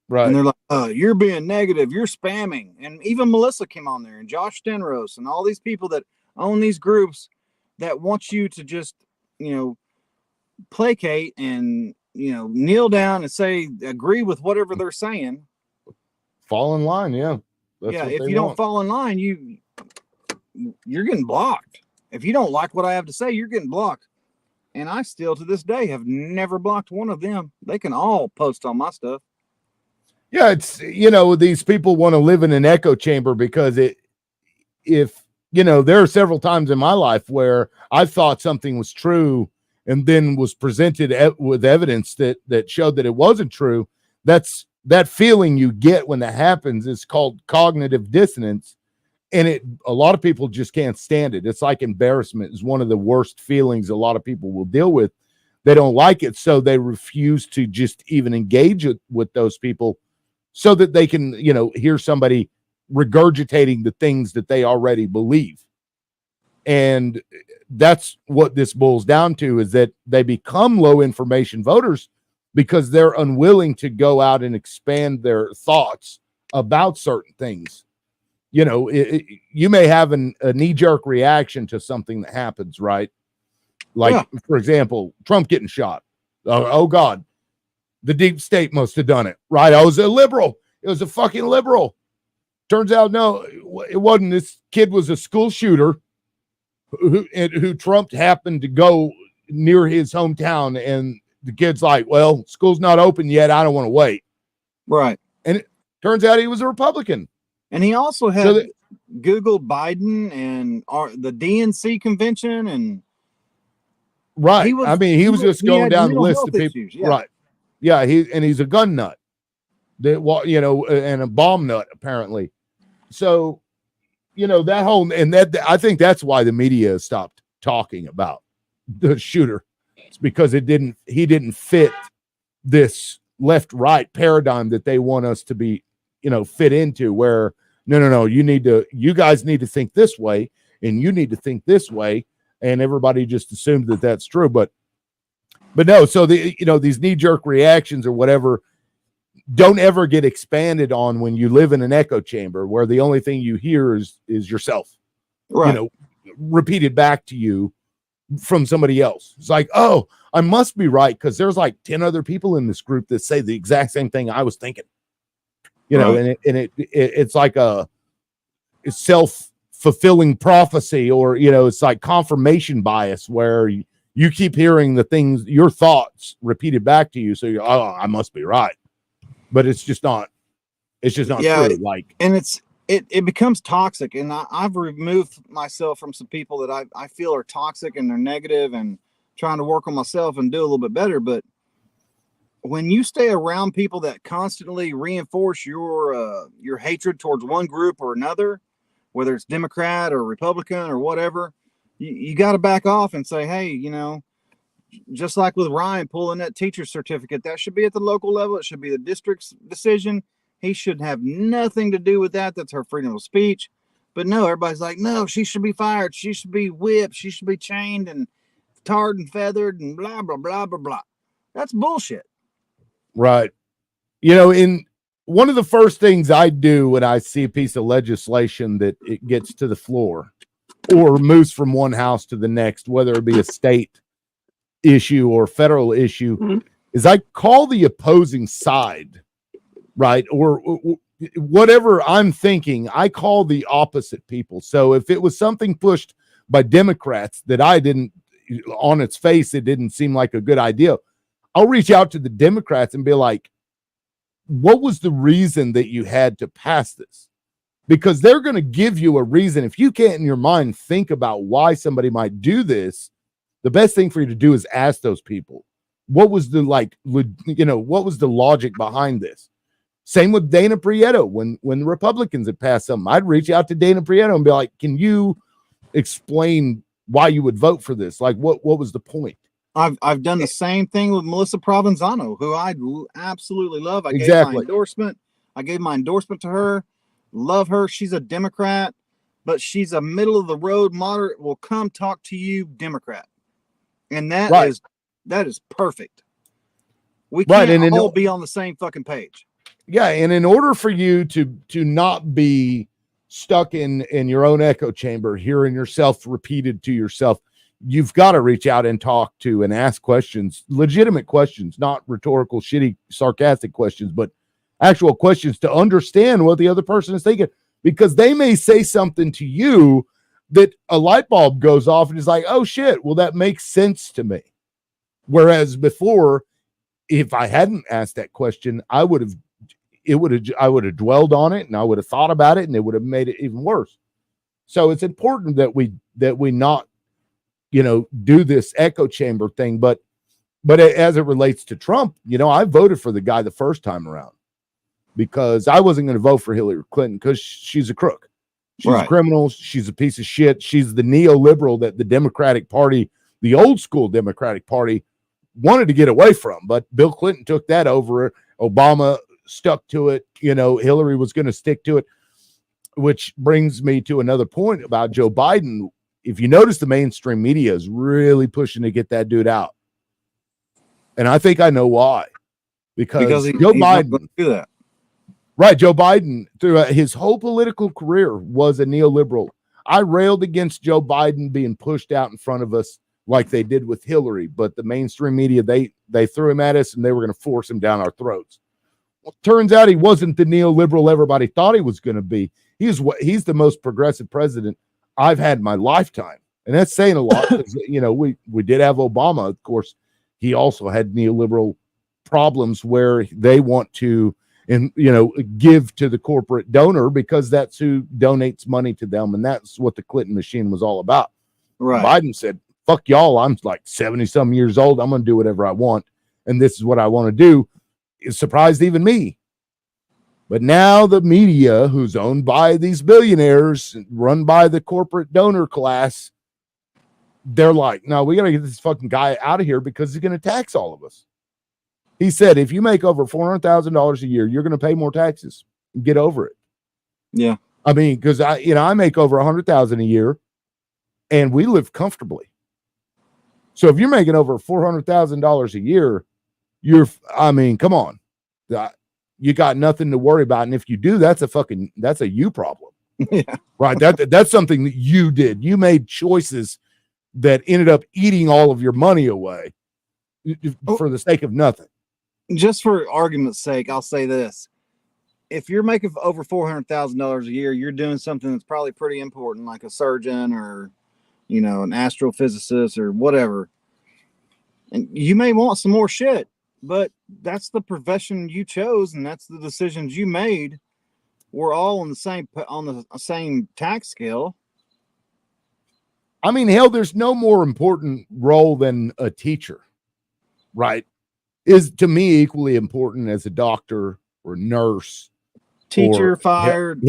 And they're like, you're being negative, you're spamming. And even Melissa came on there, and Josh Stenros, and all these people that own these groups that want you to just, you know, placate and, you know, kneel down and agree with whatever they're saying. Fall in line, yeah. That's if you don't fall in line, you're getting blocked. If you don't like what I have to say, you're getting blocked. And I still, to this day, have never blocked one of them. They can all post on my stuff. Yeah, it's, you know, these people want to live in an echo chamber, because if, you know, there are several times in my life where I thought something was true, and then was presented with evidence that showed that it wasn't true, that feeling you get when that happens is called cognitive dissonance. And a lot of people just can't stand it. It's like embarrassment is one of the worst feelings a lot of people will deal with. They don't like it, so they refuse to just even engage with those people so that they can, hear somebody regurgitating the things that they already believe. And that's what this boils down to, is that they become low information voters because they're unwilling to go out and expand their thoughts about certain things. You may have a knee-jerk reaction to something that happens, right? Like, for example, Trump getting shot. Oh, God. The deep state must have done it, right? I was a liberal. It was a fucking liberal. Turns out, no, it wasn't. This kid was a school shooter who Trump happened to go near his hometown, and the kid's like, well, school's not open yet. I don't want to wait. Right. And it turns out he was a Republican. And he also had Googled Biden and the DNC convention, and right. He was just going down the list of people. Issues, yeah. Right. Yeah. He's a gun nut. And a bomb nut, apparently. So, that whole, and that, I think that's why the media stopped talking about the shooter. It's because he didn't fit this left-right paradigm that they want us to be, fit into, where no, you guys need to think this way, and you need to think this way. And everybody just assumed that that's true, but no. So these knee-jerk reactions or whatever don't ever get expanded on when you live in an echo chamber where the only thing you hear is yourself, right? Repeated back to you from somebody else. It's like, oh, I must be right because there's like 10 other people in this group that say the exact same thing I was thinking. Right. And it's like a self-fulfilling prophecy, or it's like confirmation bias, where you keep hearing the things, your thoughts repeated back to you, so you're, oh, I must be right. But it's just not true. And it becomes toxic. And I've removed myself from some people that I feel are toxic and they're negative, and trying to work on myself and do a little bit better. But when you stay around people that constantly reinforce your hatred towards one group or another, whether it's Democrat or Republican or whatever, you got to back off and say, hey, just like with Ryan pulling that teacher certificate, that should be at the local level. It should be the district's decision. He should have nothing to do with that. That's her freedom of speech. But no, everybody's like, no, she should be fired. She should be whipped. She should be chained and tarred and feathered and blah, blah, blah, blah, blah. That's bullshit. Right. In one of the first things I do when I see a piece of legislation that it gets to the floor or moves from one house to the next, whether it be a state issue or federal issue, is I call the opposing side, right? Or whatever I'm thinking, I call the opposite people. So if it was something pushed by Democrats that I didn't, on its face, it didn't seem like a good idea, I'll reach out to the Democrats and be like, what was the reason that you had to pass this? Because they're going to give you a reason. If you can't in your mind think about why somebody might do this, the best thing for you to do is ask those people, what was the what was the logic behind this? Same with Dana Prieto. When the Republicans had passed something, I'd reach out to Dana Prieto and be like, can you explain why you would vote for this? Like, what was the point? I've done the same thing with Melissa Provenzano, who I absolutely love. I gave my endorsement to her. Love her. She's a Democrat, but she's a middle of the road moderate, will come talk to you Democrat. And that is perfect. We can't all be on the same fucking page. Yeah, and in order for you to not be stuck in your own echo chamber, hearing yourself repeated to yourself, you've got to reach out and talk to and ask questions, legitimate questions, not rhetorical, shitty, sarcastic questions, but actual questions to understand what the other person is thinking, because they may say something to you that a light bulb goes off and is like, oh shit, well, that makes sense to me. Whereas before, if I hadn't asked that question, I would have dwelled on it, and I would have thought about it, and it would have made it even worse. So it's important that we not do this echo chamber thing. But as it relates to Trump, I voted for the guy the first time around because I wasn't going to vote for Hillary Clinton because she's a crook. She's a criminal. She's a piece of shit. She's the neoliberal that the Democratic Party, the old school Democratic Party, wanted to get away from. But Bill Clinton took that over. Obama stuck to it. Hillary was going to stick to it, which brings me to another point about Joe Biden. If you notice, the mainstream media is really pushing to get that dude out. And I think I know why. Because Joe Biden, do that. Right, Joe Biden, throughout his whole political career, was a neoliberal. I railed against Joe Biden being pushed out in front of us like they did with Hillary, but the mainstream media, they threw him at us and they were going to force him down our throats. Well, turns out he wasn't the neoliberal everybody thought he was going to be. He's the most progressive president I've had in my lifetime, and that's saying a lot. We did have Obama, of course. He also had neoliberal problems where they want to give to the corporate donor because that's who donates money to them. And that's what the Clinton machine was all about. Right. Biden said, fuck y'all. I'm like 70 some years old. I'm going to do whatever I want. And this is what I want to do. It surprised even me. But now the media, who's owned by these billionaires, run by the corporate donor class, they're like, no, we got to get this fucking guy out of here because he's going to tax all of us. He said, if you make over $400,000 a year, you're going to pay more taxes. Get over it. Yeah. I mean, because I make over $100,000 a year and we live comfortably. So if you're making over $400,000 a year, come on, you got nothing to worry about. And if you do, that's a you problem. Yeah. Right. That's something that you did. You made choices that ended up eating all of your money away for the sake of nothing. Just for argument's sake, I'll say this. If you're making over $400,000 a year, you're doing something that's probably pretty important, like a surgeon or, an astrophysicist or whatever. And you may want some more shit, but that's the profession you chose and that's the decisions you made. We're all on the same tax scale. I mean, hell, there's no more important role than a teacher, right? Is to me equally important as a doctor or nurse, teacher, fired,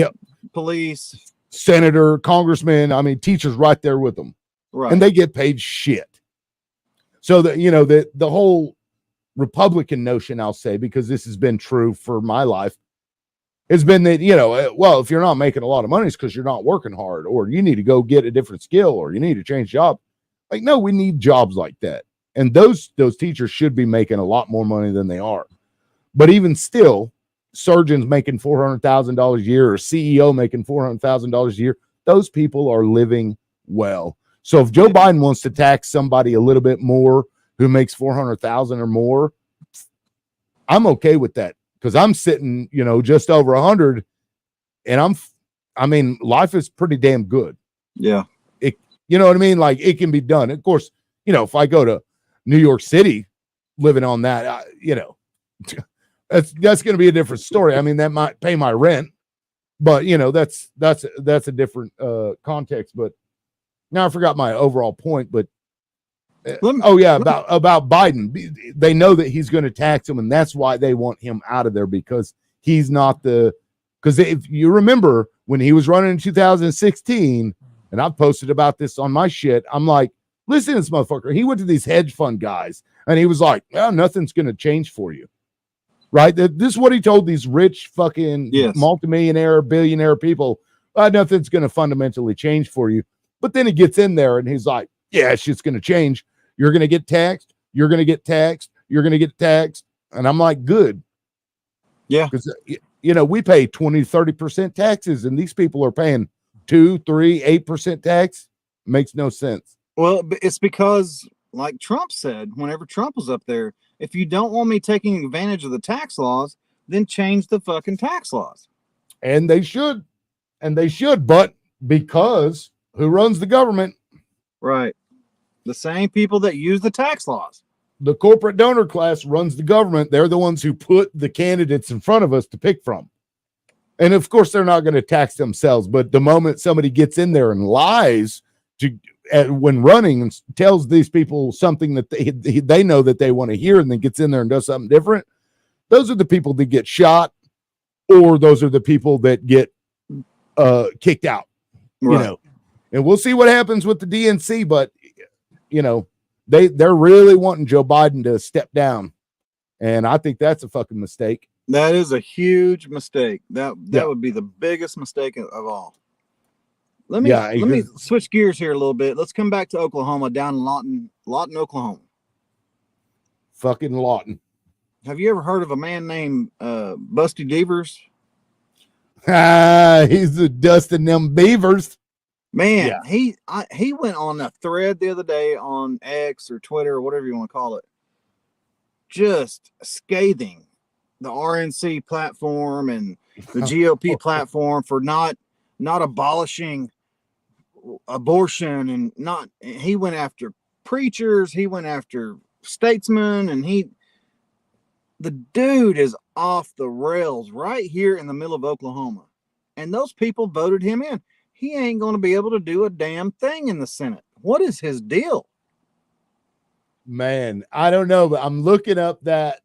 police, senator, congressman. I mean, teachers right there with them, right? And they get paid shit. So the whole Republican notion, I'll say, because this has been true for my life, has been that if you're not making a lot of money, it's because you're not working hard, or you need to go get a different skill, or you need to change job. Like, no, we need jobs like that. And those teachers should be making a lot more money than they are. But even still, surgeons making $400,000 a year or CEO making $400,000 a year, those people are living well. So if Joe Biden wants to tax somebody a little bit more who makes $400,000 or more, I'm okay with that because I'm sitting, just over 100, and life is pretty damn good. Yeah. You know what I mean? Like, it can be done. Of course, if I go to New York City living on that, that's going to be a different story. I mean, that might pay my rent, but that's a different context. But now I forgot my overall point, but about Biden. They know that he's going to tax him, and that's why they want him out of there, because he's not because if you remember when he was running in 2016, and I've posted about this on my shit, I'm like, listen to this motherfucker. He went to these hedge fund guys and he was like, well, nothing's going to change for you. Right? This is what he told these rich fucking multimillionaire, billionaire people. Nothing's going to fundamentally change for you. But then he gets in there and he's like, yeah, shit's going to change. You're going to get taxed. You're going to get taxed. You're going to get taxed. And I'm like, good. Yeah. Because, we pay 20, 30% taxes and these people are paying 2, 3, 8% tax. Makes no sense. Well, it's because, like Trump said, whenever Trump was up there, if you don't want me taking advantage of the tax laws, then change the fucking tax laws. And they should. But because who runs the government? Right. The same people that use the tax laws. The corporate donor class runs the government. They're the ones who put the candidates in front of us to pick from. And of course, they're not going to tax themselves. But the moment somebody gets in there and lies to when running and tells these people something that they know that they want to hear, and then gets in there and does something different, those are the people that get shot, or those are the people that get kicked out. Right. You know, and we'll see what happens with the DNC, but you know, they're really wanting Joe Biden to step down, and I think that's a fucking mistake. That is a huge mistake. That would be the biggest mistake of all. Let me switch gears here a little bit. Let's come back to Oklahoma, down in Lawton, Oklahoma. Fucking Lawton. Have you ever heard of a man named Busty Devers? He's dusting them beavers. Man, yeah. He went on a thread the other day on X or Twitter or whatever you want to call it, just scathing the RNC platform and the GOP platform for not abolishing abortion, and he went after preachers, he went after statesmen, and the dude is off the rails right here in the middle of Oklahoma, and those people voted him in. He ain't going to be able to do a damn thing in the Senate. What is his deal? Man, I don't know, but I'm looking up that.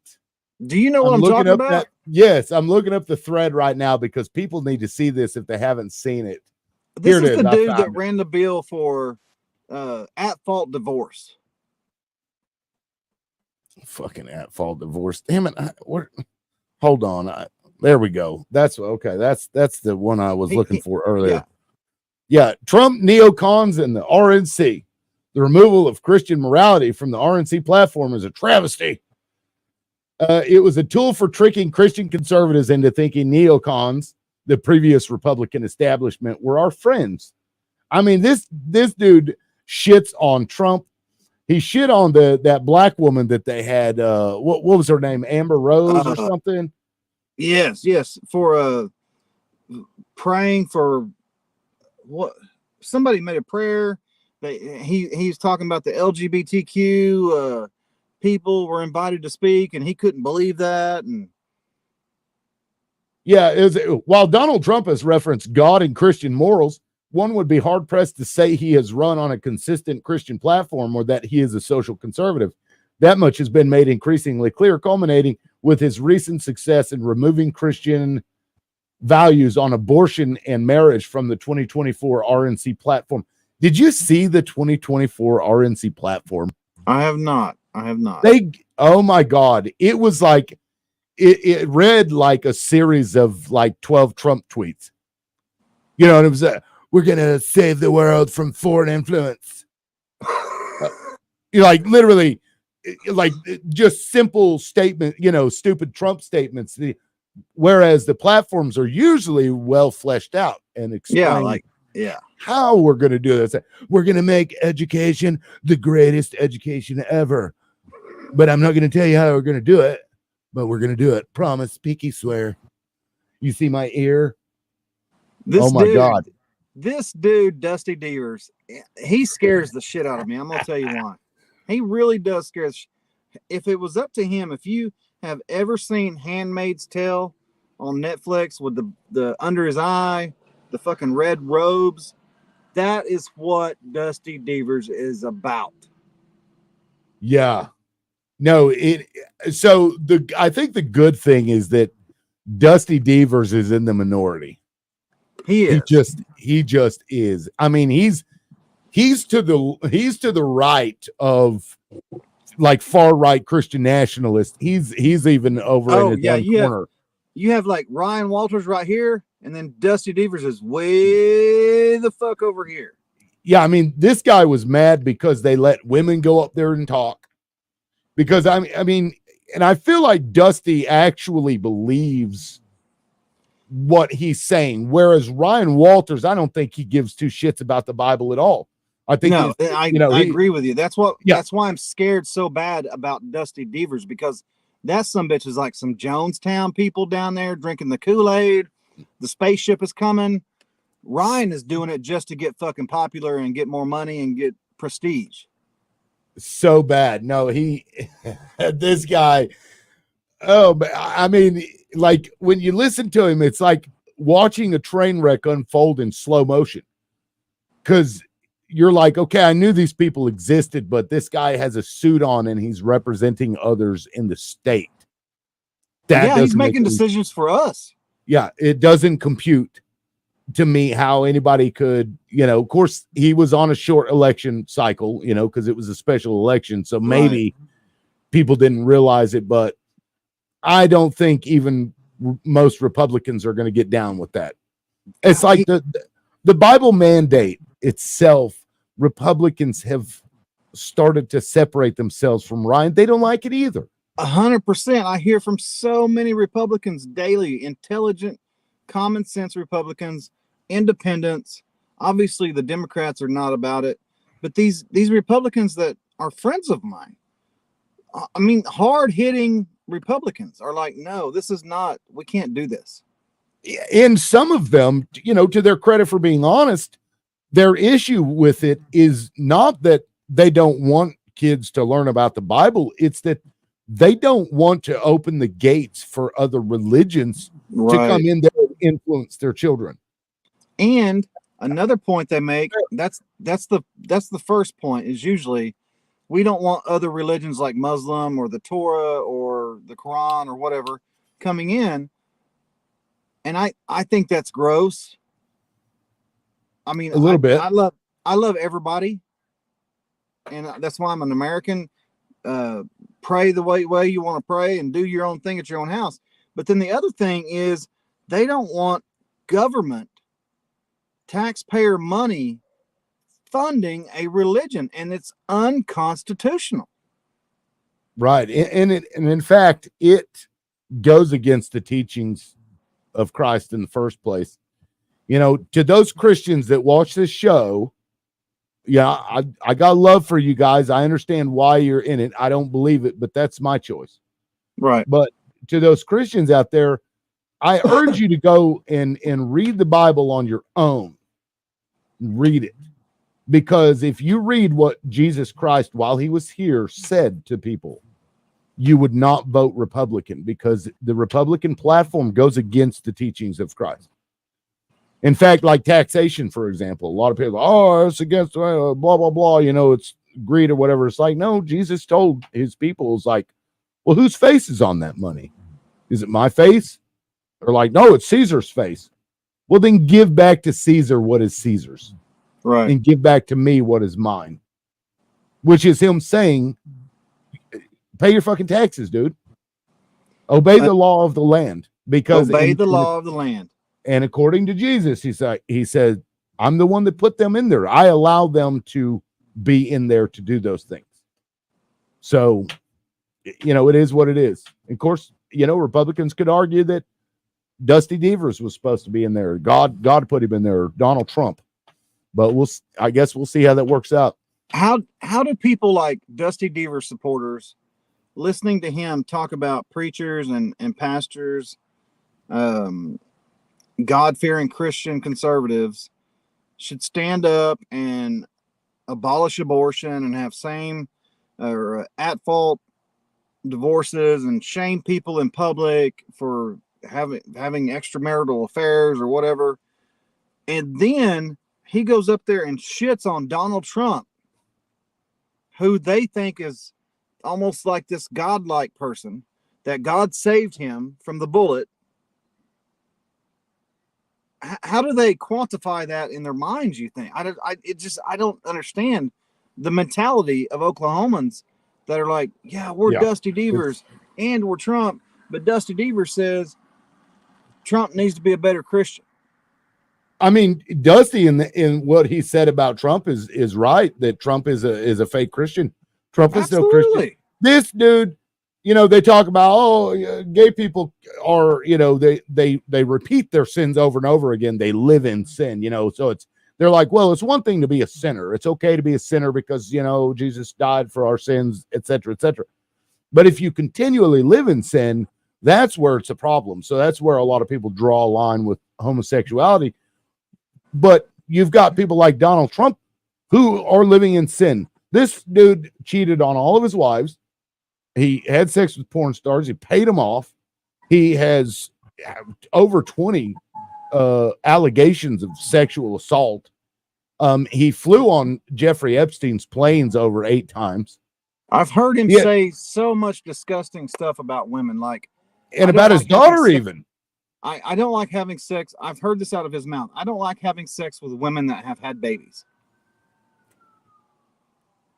Do you know what I'm talking about? Yes, I'm looking up the thread right now because people need to see this if they haven't seen it. This is the dude that ran the bill for at-fault divorce. Fucking at-fault divorce. Damn it. Hold on. There we go. That's okay. That's the one I was looking for earlier. Yeah. Trump neocons and the RNC. The removal of Christian morality from the RNC platform is a travesty. It was a tool for tricking Christian conservatives into thinking neocons, the previous Republican establishment, were our friends. I mean, this dude shits on Trump. He shit on that black woman that they had. What was her name? Amber Rose or something? Yes. For praying for what? Somebody made a prayer. He's talking about the LGBTQ people were invited to speak, and he couldn't believe that. And yeah, while Donald Trump has referenced God and Christian morals, one would be hard pressed to say he has run on a consistent Christian platform or that he is a social conservative. That much has been made increasingly clear, culminating with his recent success in removing Christian values on abortion and marriage from the 2024 RNC platform. Did you see the 2024 RNC platform? I have not. Oh my God. It was like, it read like a series of like 12 Trump tweets. You know, and it was, we're going to save the world from foreign influence. Like literally, like just simple statement, stupid Trump statements. Whereas the platforms are usually well fleshed out and explain how we're going to do this. We're going to make education the greatest education ever. But I'm not going to tell you how we're going to do it, but we're going to do it. Promise, pinky swear. You see my ear? Oh my God. This dude, Dusty Devers, he scares the shit out of me. I'm going to tell you why. He really does scare. If it was up to him, if you have ever seen Handmaid's Tale on Netflix with the under his eye, the fucking red robes, that is what Dusty Devers is about. Yeah. No, I think the good thing is that Dusty Devers is in the minority. He is. He just is. I mean, he's to the right of like far right Christian nationalist. He's even over in his corner. You have like Ryan Walters right here, and then Dusty Devers is way the fuck over here. Yeah, I mean, this guy was mad because they let women go up there and talk. Because I mean, and I feel like Dusty actually believes what he's saying, whereas Ryan Walters, I don't think he gives two shits about the Bible at all. I think I agree with you. That's why I'm scared so bad about Dusty Devers, because that some bitch is like some Jonestown people down there drinking the Kool-Aid. The spaceship is coming. Ryan is doing it just to get fucking popular and get more money and get prestige. So bad. No, this guy. Oh, but I mean, like when you listen to him, it's like watching a train wreck unfold in slow motion. Because you're like, okay, I knew these people existed, but this guy has a suit on and he's representing others in the state. That yeah, he's doesn't make making any- decisions for us. Yeah, it doesn't compute to me how anybody could, of course, he was on a short election cycle, because it was a special election. So maybe people didn't realize it, but I don't think even most Republicans are going to get down with that. It's like the Bible mandate itself, Republicans have started to separate themselves from Ryan. They don't like it either. 100%. I hear from so many Republicans daily, intelligent, common sense Republicans, independents. Obviously, the Democrats are not about it, but these Republicans that are friends of mine, I mean, hard hitting Republicans are like, no, this is not, we can't do this. And some of them, to their credit for being honest, their issue with it is not that they don't want kids to learn about the Bible. It's that they don't want to open the gates for other religions to come in there and influence their children. And another point they make, that's the first point, is usually we don't want other religions like Muslim or the Torah or the Quran or whatever coming in. And I think that's gross. I mean, a little bit. I love everybody, and that's why I'm an American. Pray the way you want to pray and do your own thing at your own house. But then the other thing is they don't want government, taxpayer money funding a religion, and it's unconstitutional. Right. And in fact, it goes against the teachings of Christ in the first place. To those Christians that watch this show, yeah, I got love for you guys. I understand why you're in it. I don't believe it, but that's my choice. Right. But to those Christians out there, I urge you to go and read the Bible on your own. Read it. Because if you read what Jesus Christ, while he was here, said to people, you would not vote Republican, because the Republican platform goes against the teachings of Christ. In fact, like taxation, for example, a lot of people, it's against blah, blah, blah, it's greed or whatever. It's like, no, Jesus told his people, it's like, well, whose face is on that money? Is it my face? Or like, no, it's Caesar's face. Well, then give back to Caesar what is Caesar's. Right. And give back to me what is mine. Which is him saying, pay your fucking taxes, dude. Obey the law of the land. Because obey the law of the land. And according to Jesus, he said, I'm the one that put them in there. I allow them to be in there to do those things. So, it is what it is. Of course, Republicans could argue that Dusty Devers was supposed to be in there. God put him in there, Donald Trump. But I guess we'll see how that works out. How do people like Dusty Devers supporters, listening to him talk about preachers and pastors, God-fearing Christian conservatives, should stand up and abolish abortion and have same or at-fault divorces and shame people in public for having extramarital affairs or whatever, and then he goes up there and shits on Donald Trump, who they think is almost like this godlike person, that God saved him from the bullet. How do they quantify that in their minds, you think? I don't understand the mentality of Oklahomans that are like, yeah, we're Dusty Devers and we're Trump, but Dusty Devers says Trump needs to be a better Christian. I mean, Dusty in what he said about Trump is right, that Trump is a fake Christian. Trump is no Christian. This dude, they talk about, gay people are, they repeat their sins over and over again. They live in sin, so they're like, well, it's one thing to be a sinner. It's okay to be a sinner because, Jesus died for our sins, et cetera, et cetera. But if you continually live in sin, that's where it's a problem. So that's where a lot of people draw a line with homosexuality. But you've got people like Donald Trump who are living in sin. This dude cheated on all of his wives. He had sex with porn stars. He paid them off. He has over 20 allegations of sexual assault. He flew on Jeffrey Epstein's planes over 8 times. I've heard him Yeah. say so much disgusting stuff about women, like, And I about don't his like having daughter, sex. even. I don't like having sex. I've heard this out of his mouth. I don't like having sex with women that have had babies.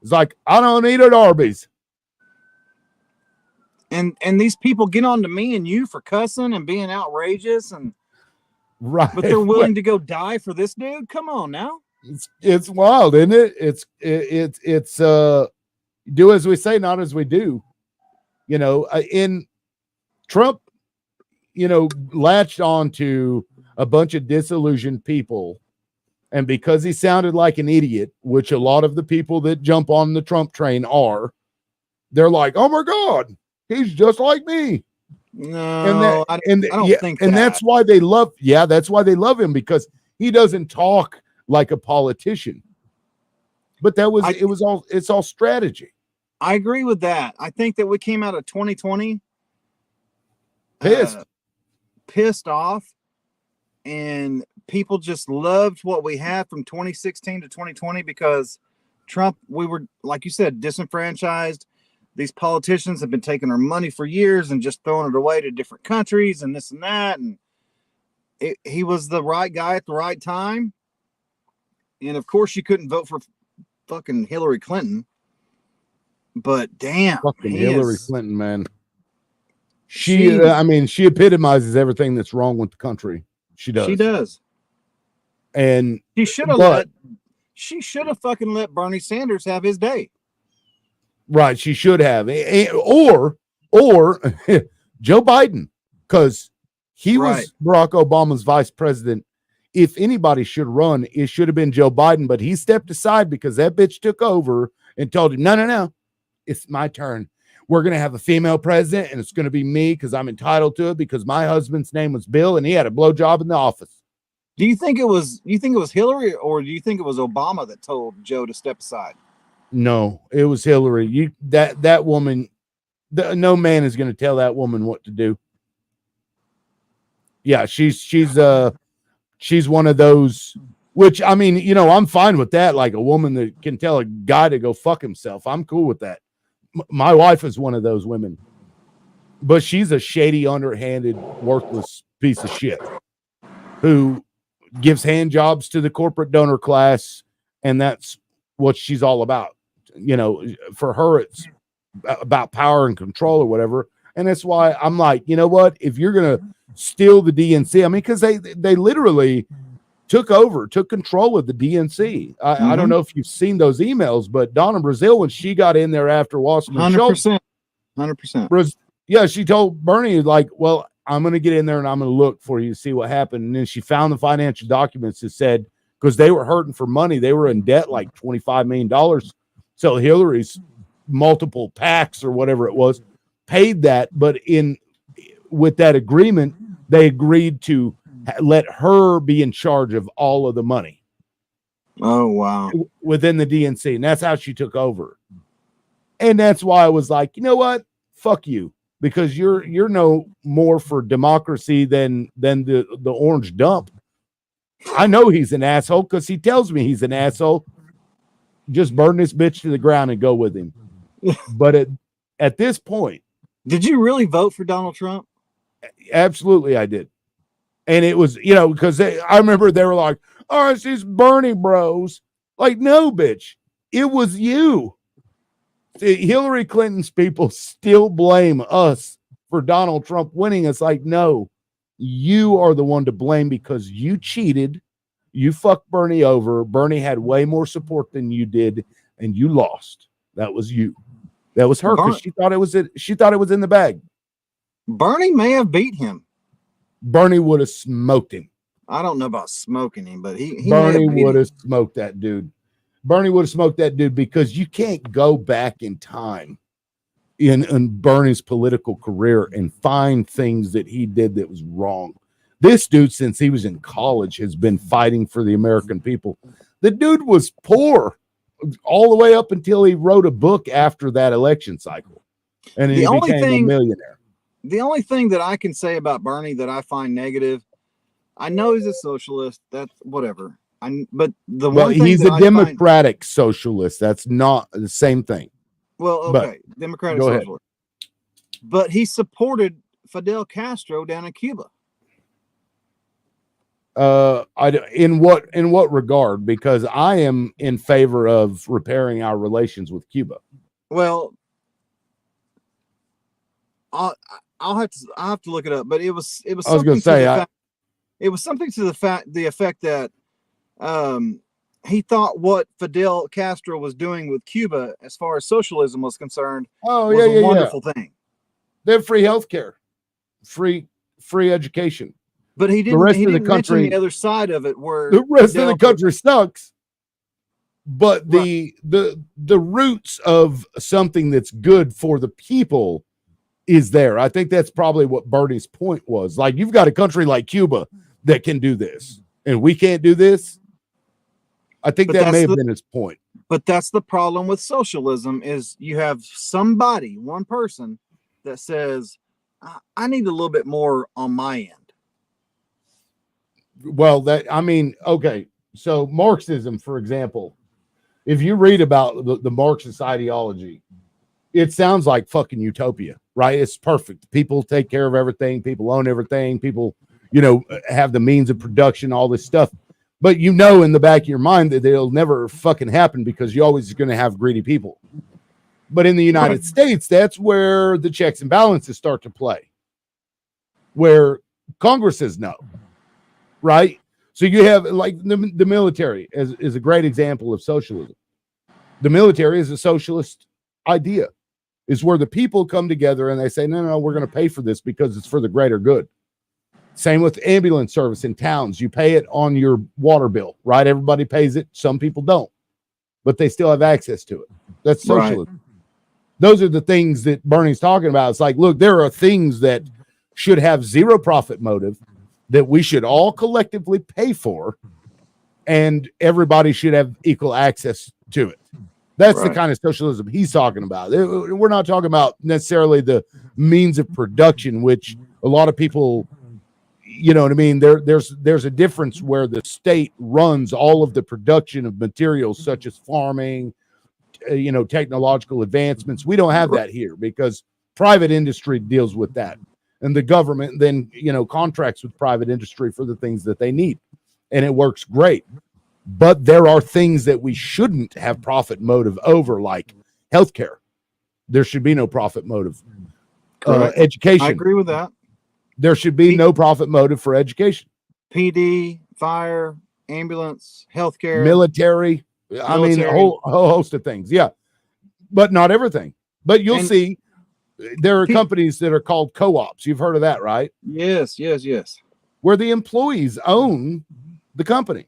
It's like, I don't eat at Arby's. And these people get on to me and you for cussing and being outrageous, and Right. but they're willing to go die for this dude. Come on now. It's wild, isn't it? It's do as we say, not as we do. You know, in Trump, you know, latched on to a bunch of disillusioned people. And because he sounded like an idiot, which a lot of the people that jump on the Trump train are, they're like, oh my God, he's just like me. No, I don't think and that. that's why they love, that's why they love him, because he doesn't talk like a politician. But it's all strategy. I agree with that. I think that we came out of 2020 pissed off, and people just loved what we had from 2016 to 2020 because Trump, we were, like you said, disenfranchised. These politicians have been taking our money for years and just throwing it away to different countries and this and that. And he was the right guy at the right time. And of course, you couldn't vote for fucking Hillary Clinton. But damn, fucking Hillary Clinton, man. She epitomizes everything that's wrong with the country. She does. She does. And she should have fucking let Bernie Sanders have his day. Right, she should have. Or Joe Biden, because he was Barack Obama's vice president. If anybody should run, it should have been Joe Biden, but he stepped aside because that bitch took over and told him, no, it's my turn. We're going to have a female president, and it's going to be me because I'm entitled to it because my husband's name was Bill, and he had a blowjob in the office. Do you think it was Hillary, or do you think it was Obama that told Joe to step aside? No, it was Hillary. That woman, no man is going to tell that woman what to do. Yeah, she's one of those, which, I mean, you know, I'm fine with that. Like a woman that can tell a guy to go fuck himself. I'm cool with that. My wife is one of those women, but she's a shady, underhanded, worthless piece of shit who gives hand jobs to the corporate donor class. And that's what she's all about. You know, for her, it's about power and control or whatever. And that's why I'm like, you know what, if you're going to steal the DNC, I mean, because they literally took control of the DNC. I don't know if you've seen those emails, but Donna Brazile, when she got in there after Wasserman Schultz, 100%. Yeah, she told Bernie, like, well, I'm going to get in there and I'm going to look for you to see what happened. And then she found the financial documents that said, because they were hurting for money, they were in debt like $25 million. So Hillary's multiple PACs or whatever it was paid that, but with that agreement, they agreed to let her be in charge of all of the money. Oh, wow. Within the DNC. And that's how she took over. And that's why I was like, you know what? Fuck you. Because you're no more for democracy than the orange dump. I know he's an asshole because he tells me he's an asshole. Just burn this bitch to the ground and go with him. But at this point. Did you really vote for Donald Trump? Absolutely, I did. And it was, you know, because I remember they were like, oh, it's these Bernie bros. Like, no, bitch. It was you. Hillary Clinton's people still blame us for Donald Trump winning. It's like, no, you are the one to blame because you cheated. You fucked Bernie over. Bernie had way more support than you did, and you lost. That was you. That was her because she thought it was in the bag. Bernie may have beat him. Bernie would have smoked him. I don't know about smoking him, but he Bernie would have smoked that dude. Bernie would have smoked that dude because you can't go back in time in Bernie's political career and find things that he did that was wrong. This dude, since he was in college, has been fighting for the American people. The dude was poor all the way up until he wrote a book after that election cycle. And he became a millionaire. The only thing that I can say about Bernie that I find negative, I know he's a socialist. That's whatever. But the Well, one thing he's that a I democratic socialist. That's not the same thing. well, But okay, democratic go ahead. socialist, but he supported Fidel Castro down in Cuba. In what regard? Because I am in favor of repairing our relations with Cuba. Well, I'll have to look it up, but it was I was something going to say, it was something to the effect that he thought what Fidel Castro was doing with Cuba as far as socialism was concerned oh was yeah, a yeah, wonderful thing. They have free healthcare, free education. But he The rest didn't of the mention country, the other side of it where the rest of Fidel the country sucks. But Right. the roots of something that's good for the people is there. I think that's probably what Bernie's point was. Like, you've got a country like Cuba that can do this, and we can't do this. I think But that may that's have been his point. But that's the problem with socialism is you have somebody, one person that says, I need a little bit more on my end. Well, okay. So Marxism, for example, if you read about the Marxist ideology, it sounds like fucking utopia, right? It's perfect. People take care of everything. People own everything. People, have the means of production, all this stuff. But in the back of your mind that it'll never fucking happen because you're always going to have greedy people. But in the United States, that's where the checks and balances start to play, where Congress says no, right? So you have like the military is a great example of socialism. The military is a socialist idea. Is where the people come together and they say, no, we're going to pay for this because it's for the greater good. Same with ambulance service in towns. You pay it on your water bill, right? Everybody pays it. Some people don't, but they still have access to it. That's socialism. Right. Those are the things that Bernie's talking about. It's like, look, there are things that should have zero profit motive that we should all collectively pay for, and everybody should have equal access to it. That's the kind of socialism he's talking about. We're not talking about necessarily the means of production, which a lot of people, you know what I mean? There's a difference where the state runs all of the production of materials such as farming, technological advancements. We don't have that here because private industry deals with that. And the government then, contracts with private industry for the things that they need. And it works great. But there are things that we shouldn't have profit motive over, like healthcare. There should be no profit motive. Education. I agree with that. There should be no profit motive for education. PD, fire, ambulance, healthcare, military. I mean, a whole host of things. Yeah. But not everything. But you'll see there are companies that are called co-ops. You've heard of that, right? Yes. Where the employees own the company.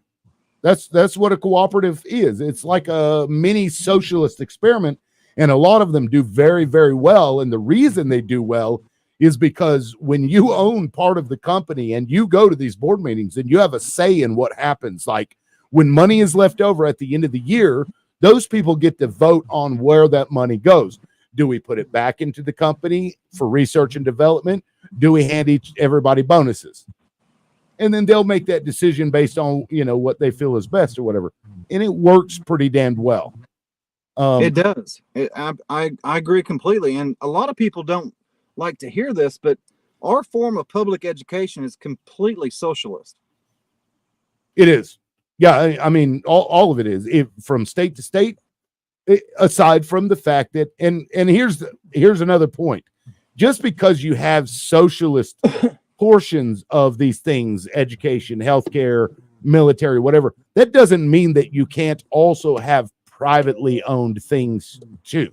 That's what a cooperative is. It's like a mini socialist experiment, and a lot of them do very, very well. And the reason they do well is because when you own part of the company and you go to these board meetings and you have a say in what happens, like when money is left over at the end of the year, those people get to vote on where that money goes. Do we put it back into the company for research and development? Do we hand everybody bonuses? And then they'll make that decision based on, what they feel is best or whatever. And it works pretty damned well. It does. I agree completely. And a lot of people don't like to hear this, but our form of public education is completely socialist. It is. Yeah. I mean, all of it is from state to state, aside from the fact that, and here's another point. Just because you have socialist portions of these things, education, healthcare, military, whatever, that doesn't mean that you can't also have privately owned things too.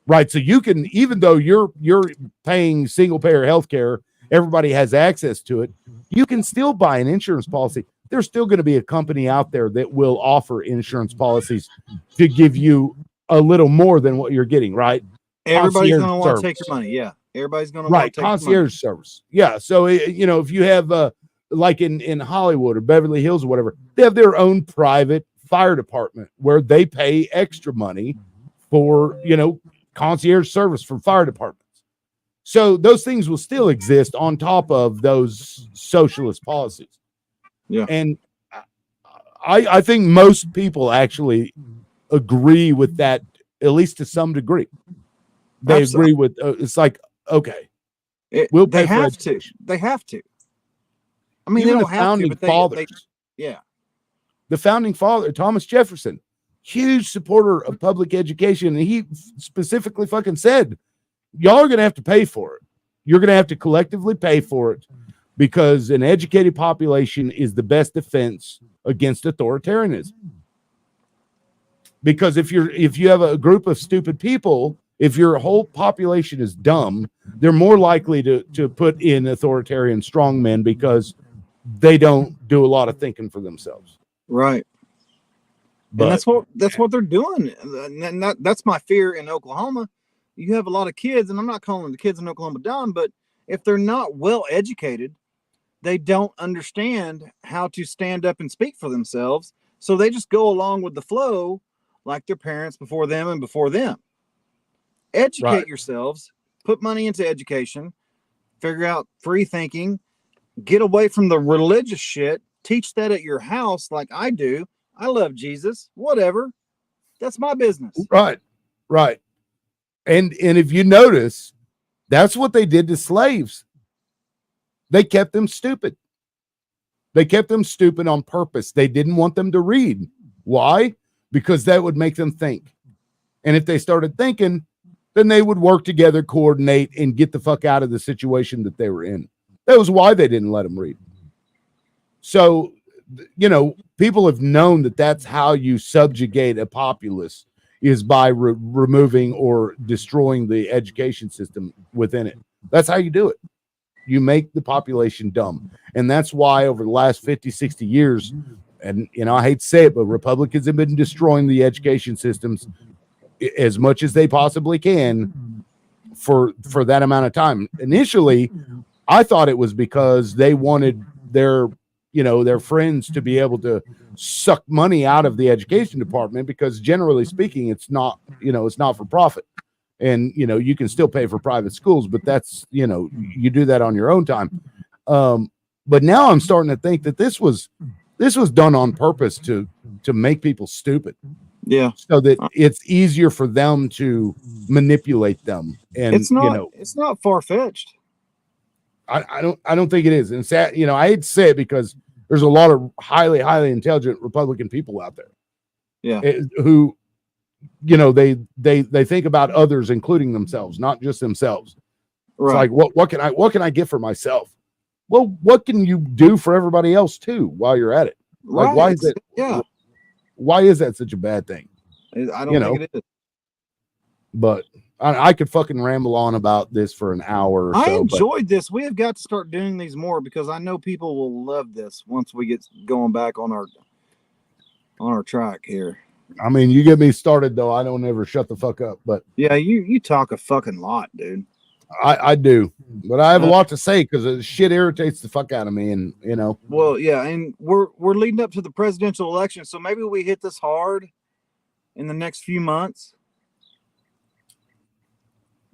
Right. So you can, even though you're paying single payer healthcare, everybody has access to it. You can still buy an insurance policy. There's still going to be a company out there that will offer insurance policies to give you a little more than what you're getting. Right. Everybody's going to want to take your money. Yeah. Everybody's going to want to take concierge service. Yeah. So, if you have like in Hollywood or Beverly Hills or whatever, they have their own private fire department where they pay extra money for, concierge service from fire departments. So those things will still exist on top of those socialist policies. Yeah. And I think most people actually agree with that, at least to some degree. They agree with it's like, okay, we'll pay they for have to. education. They have to. I mean, Even they the don't have to, founding but fathers, yeah. the founding father, Thomas Jefferson, huge supporter of public education. And he specifically fucking said, y'all are going to have to pay for it. You're going to have to collectively pay for it because an educated population is the best defense against authoritarianism. Because if you have a group of stupid people, if your whole population is dumb, they're more likely to put in authoritarian strongmen because they don't do a lot of thinking for themselves. Right. But and that's what they're doing. And that's my fear in Oklahoma. You have a lot of kids, and I'm not calling the kids in Oklahoma dumb, but if they're not well educated, they don't understand how to stand up and speak for themselves. So they just go along with the flow like their parents before them and before them. Educate yourselves, put money into education, figure out free thinking, get away from the religious shit, teach that at your house like I do. I love Jesus, whatever. That's my business. Right. And if you notice, that's what they did to slaves. They kept them stupid. They kept them stupid on purpose. They didn't want them to read. Why? Because that would make them think. And if they started thinking, then they would work together, coordinate, and get the fuck out of the situation that they were in. That was why they didn't let them read. So, people have known that that's how you subjugate a populace, is by removing or destroying the education system within it. That's how you do it. You make the population dumb. And that's why over the last 50, 60 years, and I hate to say it, but Republicans have been destroying the education systems as much as they possibly can for that amount of time. Initially, I thought it was because they wanted their friends to be able to suck money out of the education department, because generally speaking, it's not for profit. And, you can still pay for private schools, but that's, you do that on your own time. But now I'm starting to think that this was done on purpose to make people stupid. Yeah. So that it's easier for them to manipulate them. And it's not far-fetched. I don't think it is. And I hate to say it because there's a lot of highly, highly intelligent Republican people out there. Yeah. Who, they think about others, including themselves, not just themselves. Right. It's like, what can I get for myself? Well, what can you do for everybody else too while you're at it? Like, why is it? Yeah. Why is that such a bad thing? I don't think it is. But I could fucking ramble on about this for an hour or so. I enjoyed this. We have got to start doing these more because I know people will love this once we get going back on our track here. I mean, you get me started though. I don't ever shut the fuck up. But yeah, you talk a fucking lot, dude. I do, but I have a lot to say because shit irritates the fuck out of me, and Well, yeah, and we're leading up to the presidential election, so maybe we hit this hard in the next few months,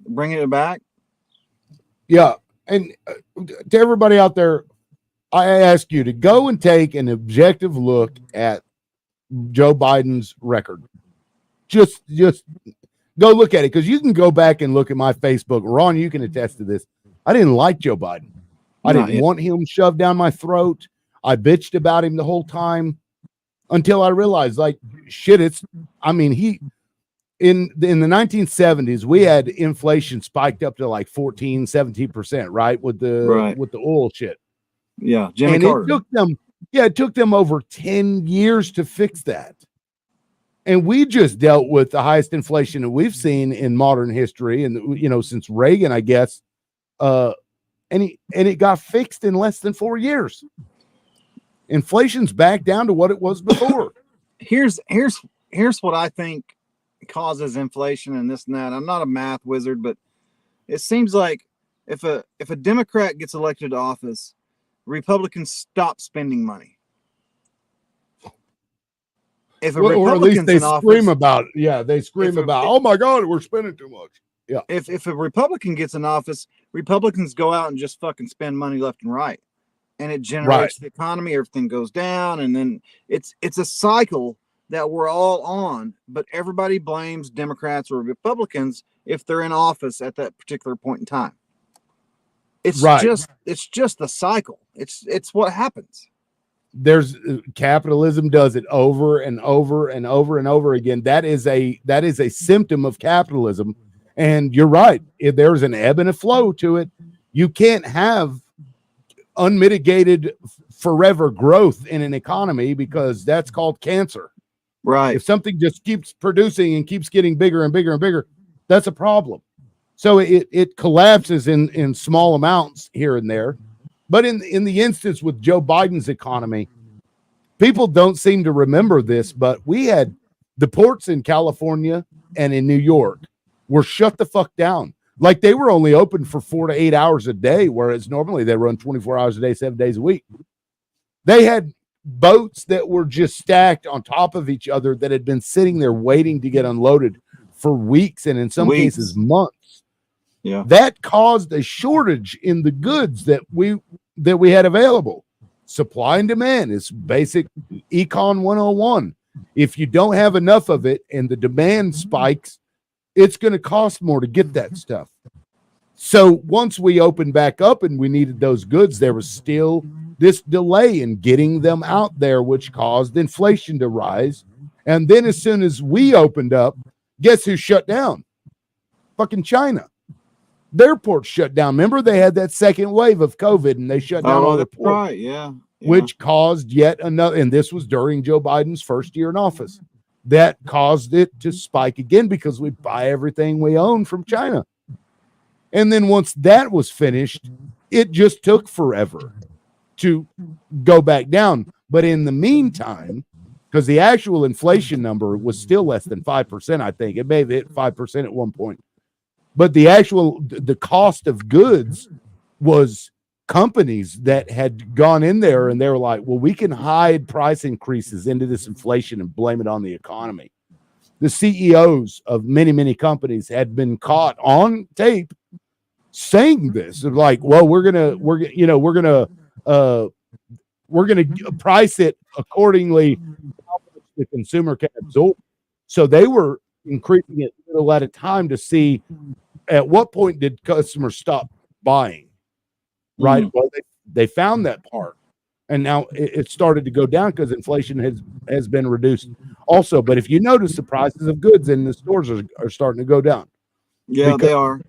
bringing it back. Yeah, and to everybody out there, I ask you to go and take an objective look at Joe Biden's record. Just go look at it, because you can go back and look at my Facebook. Ron, you can attest to this. I didn't like Joe Biden. I didn't want him shoved down my throat. I bitched about him the whole time until I realized, like, shit, he in the 1970s, we had inflation spiked up to like 14, 17%, right? With the oil shit. Yeah, Jimmy Carter. It took them over 10 years to fix that. And we just dealt with the highest inflation that we've seen in modern history, and since Reagan, I guess. And it got fixed in less than 4 years. Inflation's back down to what it was before. Here's what I think causes inflation and this and that. I'm not a math wizard, but it seems like if a Democrat gets elected to office, Republicans stop spending money. If a or at least they scream office, about it. Yeah, they scream about, oh my God, we're spending too much. Yeah. If a Republican gets in office, Republicans go out and just fucking spend money left and right. and it generates the economy. Everything goes down, and then it's a cycle that we're all on. But everybody blames Democrats or Republicans if they're in office at that particular point in time. It's just the cycle. It's what happens. There's capitalism does it over and over and over and over again. That is a symptom of capitalism. And you're right. If there's an ebb and a flow to it, you can't have unmitigated forever growth in an economy, because that's called cancer. Right. If something just keeps producing and keeps getting bigger and bigger and bigger, that's a problem. So it collapses in small amounts here and there. But in the instance with Joe Biden's economy, people don't seem to remember this, but we had the ports in California and in New York were shut the fuck down. Like, they were only open for 4 to 8 hours a day, whereas normally they run 24 hours a day, 7 days a week. They had boats that were just stacked on top of each other that had been sitting there waiting to get unloaded for weeks, and in some cases months. Yeah. That caused a shortage in the goods that we had available. Supply and demand is basic econ 101. If you don't have enough of it and the demand spikes, it's going to cost more to get that stuff. So once we opened back up and we needed those goods, there was still this delay in getting them out there, which caused inflation to rise. And then as soon as we opened up, guess who shut down? Fucking China. Their ports shut down. Remember, they had that second wave of COVID and they shut down all their ports. Right, yeah. Which caused yet another, and this was during Joe Biden's first year in office. That caused it to spike again because we buy everything we own from China. And then once that was finished, it just took forever to go back down. But in the meantime, because the actual inflation number was still less than 5%, I think. It may have hit 5% at one point. But the cost of goods was companies that had gone in there and they were like, well, we can hide price increases into this inflation and blame it on the economy. The CEOs of many, many companies had been caught on tape saying this. Like, well, we're gonna price it accordingly how much the consumer can absorb. So they were increasing it a little at a time to see at what point did customers stop buying. Right. Well, they found that part, and now it started to go down because inflation has been reduced also. But if you notice, the prices of goods in the stores are starting to go down. Yeah, they are.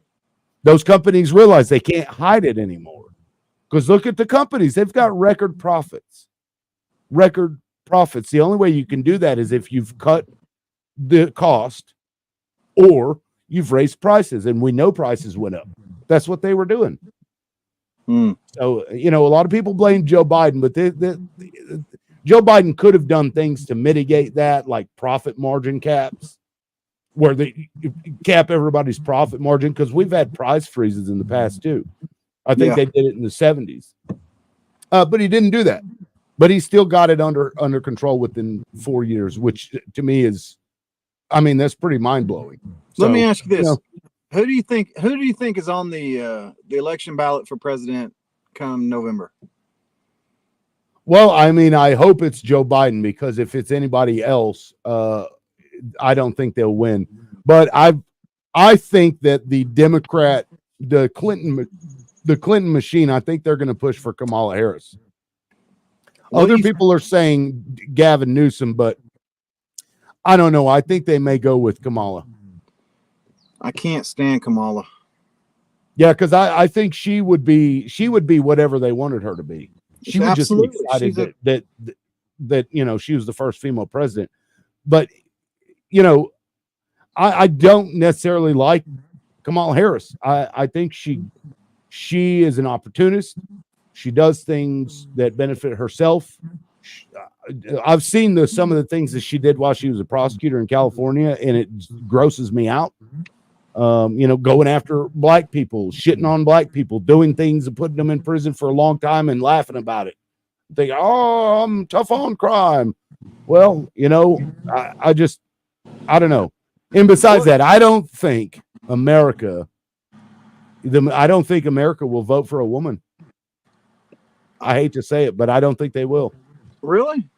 Those companies realize they can't hide it anymore, because look at the companies. They've got record profits. Record profits. The only way you can do that is if you've cut the cost or you've raised prices, and we know prices went up. That's what they were doing. So, a lot of people blame Joe Biden, but Joe Biden could have done things to mitigate that, like profit margin caps, where they cap everybody's profit margin, because we've had price freezes in the past too. I think they did it in the 70s. But he didn't do that. But he still got it under control within 4 years, which to me is, that's pretty mind-blowing. Let me ask you this. Who do you think is on the election ballot for president come November? Well, I hope it's Joe Biden, because if it's anybody else, I don't think they'll win. But I think that the Clinton machine, I think they're going to push for Kamala Harris. Other people are saying Gavin Newsom, but I don't know. I think they may go with Kamala. I can't stand Kamala. Yeah, because I think she would be whatever they wanted her to be. She would just be excited that she was the first female president. But I don't necessarily like Kamala Harris. I think she is an opportunist. She does things that benefit herself. I've seen some of the things that she did while she was a prosecutor in California, and it grosses me out. Going after black people, shitting on black people, doing things and putting them in prison for a long time and laughing about it. Think, oh, I'm tough on crime. Well, I don't know. And besides that, I don't think America will vote for a woman. I hate to say it, but I don't think they will. Really?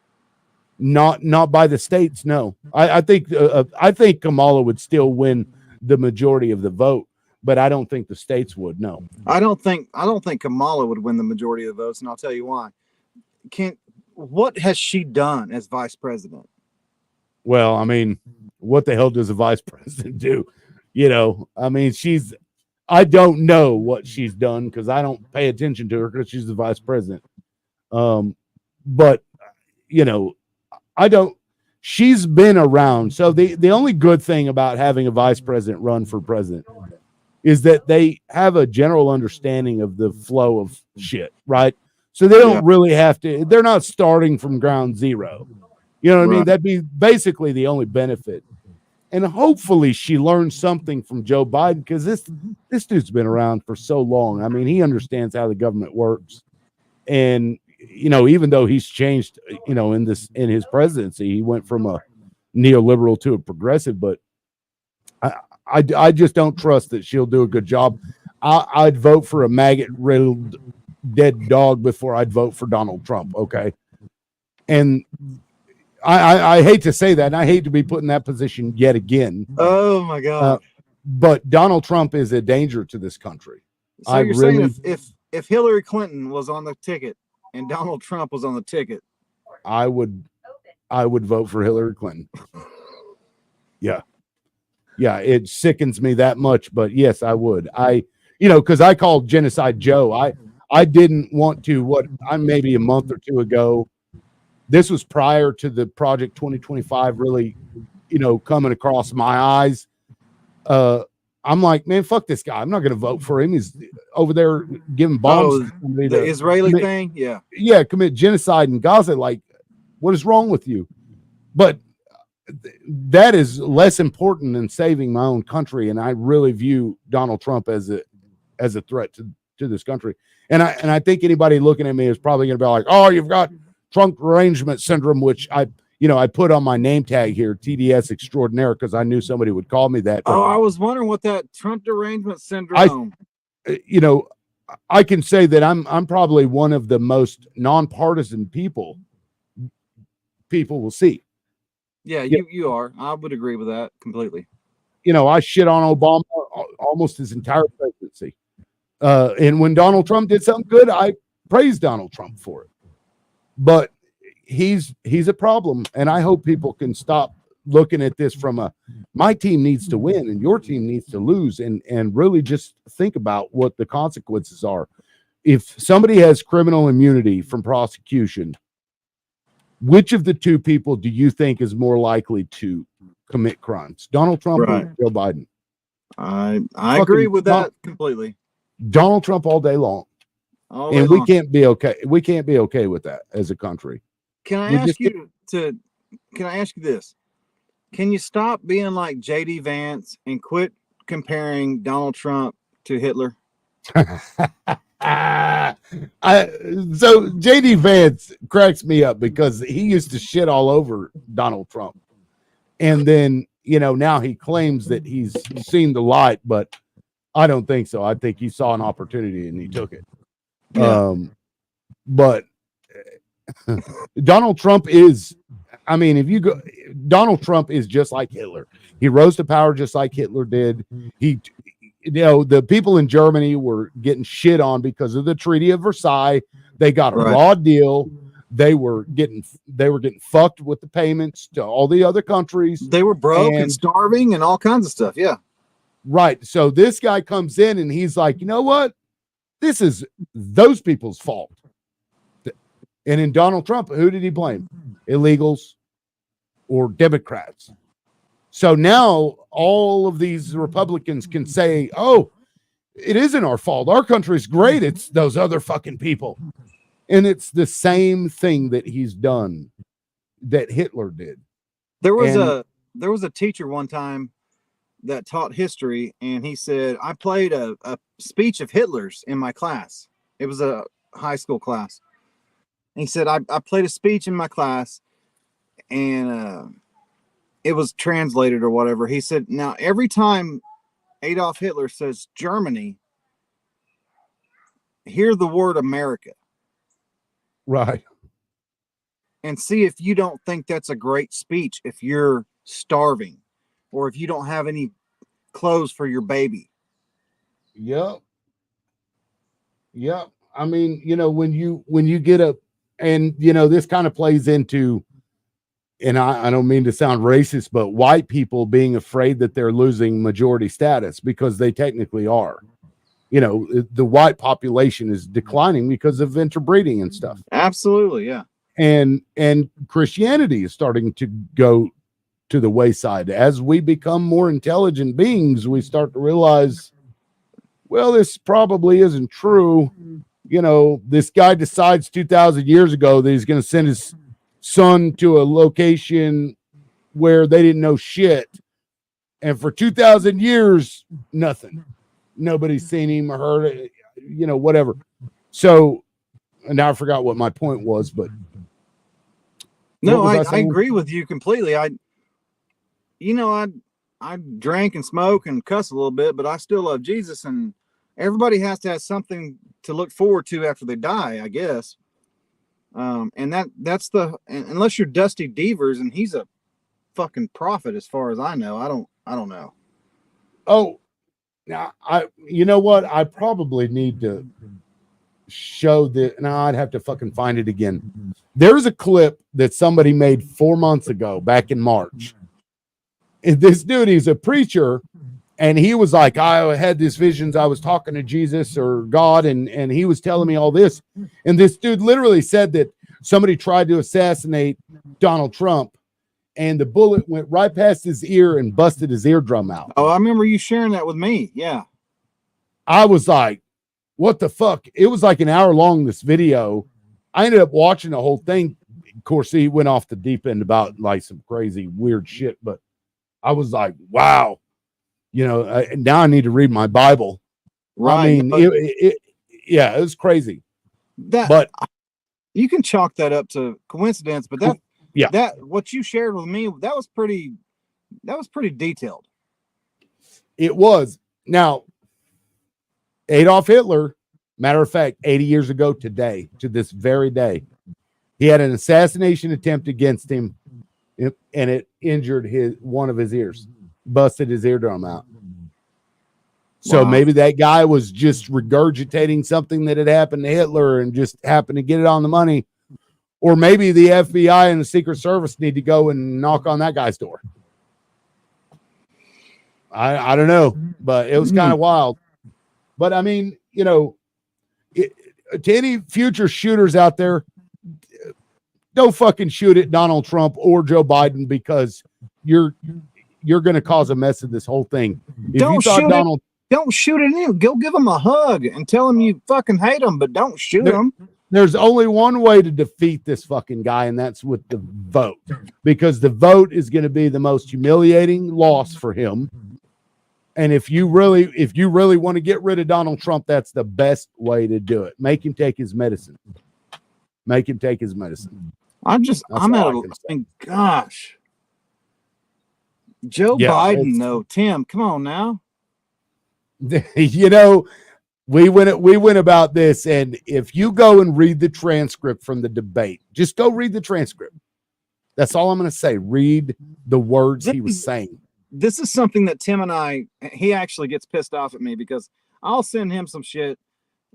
Not by the states. No, I think Kamala would still win the majority of the vote, but I don't think the states would. No, I don't think Kamala would win the majority of the votes, and I'll tell you why. What has she done as vice president? well, I mean, what the hell does a vice president do? You know, I mean, I don't know what she's done because I don't pay attention to her because she's the vice president. But you know, she's been around. So the only good thing about having a vice president run for president is that they have a general understanding of the flow of shit, right? So they don't really have to, they're not starting from ground zero. You know what I mean? That'd be basically the only benefit. And hopefully she learned something from Joe Biden because this dude's been around for so long. I mean, he understands how the government works. And you know, even though he's changed, you know, in his presidency, he went from a neoliberal to a progressive, but I just don't trust that she'll do a good job. I'd vote for a maggot-riddled dead dog before I'd vote for Donald Trump. Okay. And I hate to say that, and I hate to be put in that position yet again. Oh my God. But Donald Trump is a danger to this country. So you're saying if Hillary Clinton was on the ticket and Donald Trump was on the ticket, I would vote for Hillary Clinton. Yeah. Yeah, it sickens me that much, but yes, I would. Because I called Genocide Joe. I didn't want to, maybe a month or two ago, this was prior to the Project 2025 really, coming across my eyes. I'm like, man, fuck this guy. I'm not going to vote for him. He's over there giving bombs. The Israeli thing? Yeah. Yeah, commit genocide in Gaza. Like, what is wrong with you? But that is less important than saving my own country. And I really view Donald Trump as a threat to this country. And I think anybody looking at me is probably going to be like, oh, you've got Trump derangement syndrome, which I put on my name tag here, TDS extraordinaire, because I knew somebody would call me that. I was wondering what that Trump derangement syndrome. I can say that I'm probably one of the most nonpartisan people will see. Yeah, you are. I would agree with that completely. I shit on Obama almost his entire presidency. And when Donald Trump did something good, I praised Donald Trump for it. But he's a problem, and I hope people can stop looking at this from my team needs to win and your team needs to lose, and really just think about what the consequences are. If somebody has criminal immunity from prosecution, which of the two people do you think is more likely to commit crimes? Donald Trump or Joe Biden? I agree with that completely. Donald Trump all day long. We can't be okay. We can't be okay with that as a country. Can I ask you this? Can you stop being like JD Vance and quit comparing Donald Trump to Hitler? So JD Vance cracks me up because he used to shit all over Donald Trump. And then, now he claims that he's seen the light, but I don't think so. I think he saw an opportunity and he took it. Yeah. But Donald Trump is, Donald Trump is just like Hitler. He rose to power just like Hitler did. The people in Germany were getting shit on because of the Treaty of Versailles. They got a raw deal. They were getting fucked with the payments to all the other countries. They were broke and starving and all kinds of stuff. Yeah. Right. So this guy comes in and he's like, you know what? This is those people's fault. And in Donald Trump, who did he blame? Illegals or Democrats. So now all of these Republicans can say, oh, it isn't our fault. Our country's great. It's those other fucking people. And it's the same thing that he's done that Hitler did. There was a teacher one time that taught history, and he said, I played a speech of Hitler's in my class. It was a high school class. And he said, I played a speech in my class, and it was translated or whatever. He said, now every time Adolf Hitler says Germany, hear the word America. Right. and see if you don't think that's a great speech if you're starving or if you don't have any clothes for your baby. Yep. Yep. I mean, when you get up, and this kind of plays into, and I don't mean to sound racist, but white people being afraid that they're losing majority status, because they technically are. The white population is declining because of interbreeding and stuff. Absolutely, yeah. And Christianity is starting to go to the wayside. As we become more intelligent beings, we start to realize, well, this probably isn't true. This guy decides 2,000 years ago that he's going to send his son to a location where they didn't know shit. And for 2,000 years, nothing. Nobody's seen him or heard it, whatever. So, and now I forgot what my point was, but. No, I agree with you completely. I drank and smoke and cuss a little bit, but I still love Jesus, and everybody has to have something to look forward to after they die, I guess. And that's unless you're Dusty Devers, and he's a fucking prophet as far as I know. I don't know. Oh, now you know what? I probably need to show that. No, I'd have to fucking find it again. There's a clip that somebody made 4 months ago, back in March. And this dude, he's a preacher, and he was like, I had these visions. I was talking to Jesus or God, and he was telling me all this. And this dude literally said that somebody tried to assassinate Donald Trump, and the bullet went right past his ear and busted his eardrum out. Oh, I remember you sharing that with me. Yeah. I was like, what the fuck? It was like an hour long, this video. I ended up watching the whole thing. Of course, he went off the deep end about like some crazy, weird shit, but I was like, wow. Now I need to read my Bible. Right. I mean, it was crazy. But you can chalk that up to coincidence, but that what you shared with me, that was pretty detailed. It was. Now, Adolf Hitler, matter of fact, 80 years ago today, to this very day, he had an assassination attempt against him, and it injured one of his ears, busted his eardrum out. So maybe that guy was just regurgitating something that had happened to Hitler and just happened to get it on the money. Or maybe the FBI and the Secret Service need to go and knock on that guy's door. I don't know, but it was kind of wild. But I mean, to any future shooters out there, don't fucking shoot at Donald Trump or Joe Biden, because you're going to cause a mess of this whole thing. Don't shoot at him. Go give him a hug and tell him you fucking hate him, but don't shoot him. There's only one way to defeat this fucking guy, and that's with the vote, because the vote is going to be the most humiliating loss for him. And if you really want to get rid of Donald Trump, that's the best way to do it. Make him take his medicine. Make him take his medicine. I'm out of, gosh. Joe Biden, though, Tim, come on now. We went about this, and if you go and read the transcript from the debate, just go read the transcript. That's all I'm going to say. Read the words he was saying. This is something that Tim and he actually gets pissed off at me, because I'll send him some shit.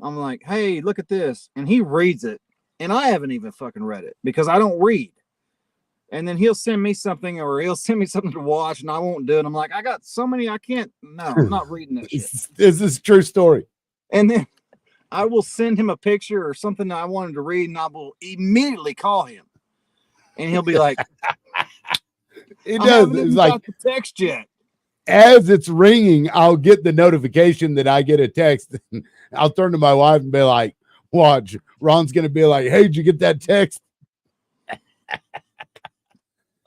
I'm like, hey, look at this. And he reads it. And I haven't even fucking read it because I don't read. And then he'll send me something, or he'll send me something to watch, and I won't do it. I'm like, I got so many, I can't. No, I'm not reading that shit. This is a true story. And then I will send him a picture or something that I wanted to read, and I will immediately call him. And he'll be like, it does. It's like the text yet. As it's ringing, I'll get the notification that I get a text. I'll turn to my wife and be like, watch. Ron's going to be like, hey, did you get that text?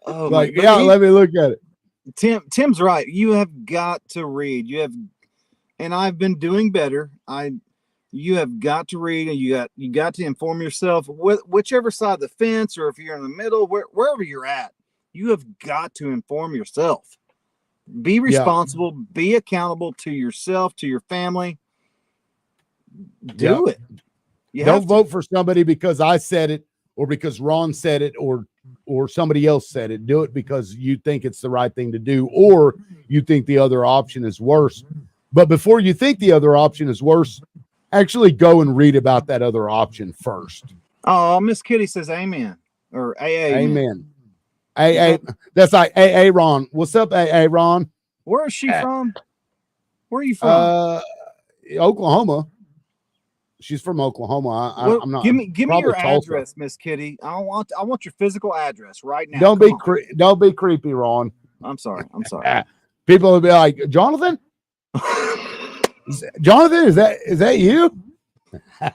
Oh, like, yeah, let me look at it. Tim's right. You have got to read. And I've been doing better. You have got to read, and you got to inform yourself, whichever side of the fence, or if you're in the middle, wherever you're at, you have got to inform yourself. Be responsible, be accountable to yourself, to your family. Do it. Don't vote for somebody because I said it or because Ron said it or somebody else said it. Do it because you think it's the right thing to do or you think the other option is worse. But before you think the other option is worse, actually go and read about that other option first. Oh, Miss Kitty says amen or AA. Amen. AA. That's like AA Ron. What's up, AA Ron? Where is she from? Where are you from? Oklahoma. She's from Oklahoma. I'm not. Give me your Tulsa. address, Miss Kitty. I want your physical address right now. Don't be creepy, Ron. I'm sorry. People will be like, Jonathan. Jonathan, is that you? We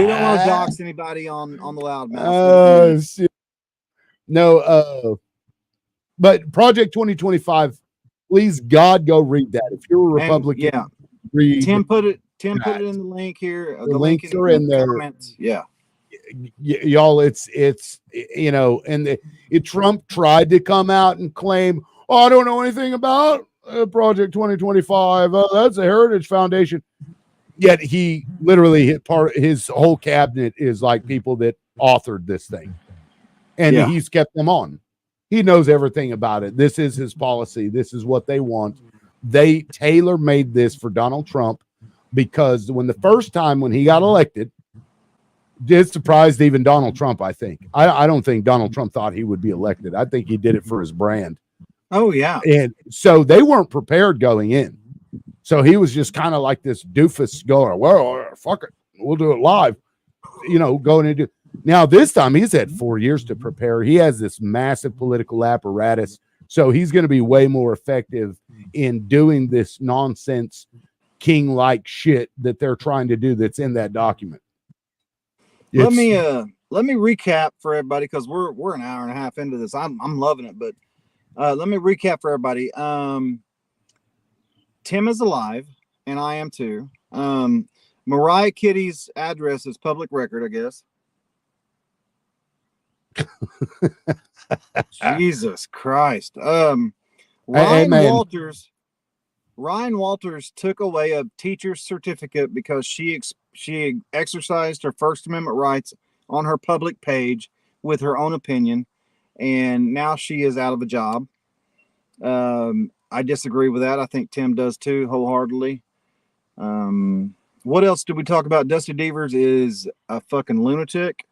don't want to dox anybody on the loudmouth. Shit. No. But Project 2025. Please, God, go read that. If you're a Republican, read. Tim put it in the link here. The links are in there. Comments. Yeah. Y'all, it's and Trump tried to come out and claim, I don't know anything about Project 2025. That's a Heritage Foundation. Yet he literally his whole cabinet is like people that authored this thing, and he's kept them on. He knows everything about it. This is his policy. This is what they want. They tailor-made this for Donald Trump because the first time when he got elected, it surprised even Donald Trump, I think. I don't think Donald Trump thought he would be elected. I think he did it for his brand. Oh, yeah. And so they weren't prepared going in. So he was just kind of like this doofus going, well, fuck it. We'll do it live. Going into. Now, this time he's had 4 years to prepare. He has this massive political apparatus. So he's going to be way more effective in doing this nonsense king-like shit that they're trying to do that's in that document. Let me recap for everybody because we're an hour and a half into this. I'm loving it, but let me recap for everybody. Tim is alive, and I am too. Mariah Kitty's address is public record, I guess. Jesus Christ. Ryan Walters took away a teacher's certificate because she exercised her First Amendment rights on her public page with her own opinion, and now she is out of a job. I disagree with that. I think Tim does too, wholeheartedly. What else did we talk about? Dusty Devers is a fucking lunatic.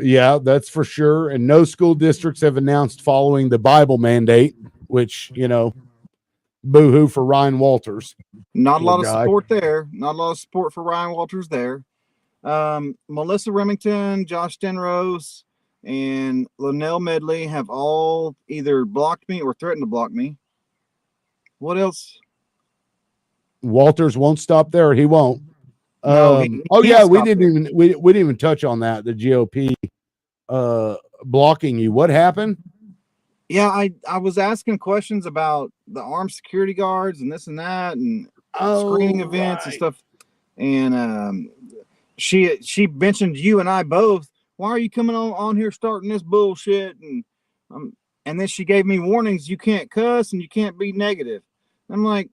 Yeah, that's for sure. And no school districts have announced following the Bible mandate, which, boo-hoo for Ryan Walters. Not a lot of support there. Not a lot of support for Ryan Walters there. Melissa Remington, Josh Stenrose, and Linnell Medley have all either blocked me or threatened to block me. What else? Walters won't stop there. He won't. No, we didn't even touch on that. The GOP blocking you. What happened? Yeah, I was asking questions about the armed security guards and this and that and screening events and stuff. And she mentioned you and I both. Why are you coming on here starting this bullshit? And then she gave me warnings. You can't cuss and you can't be negative. I'm like,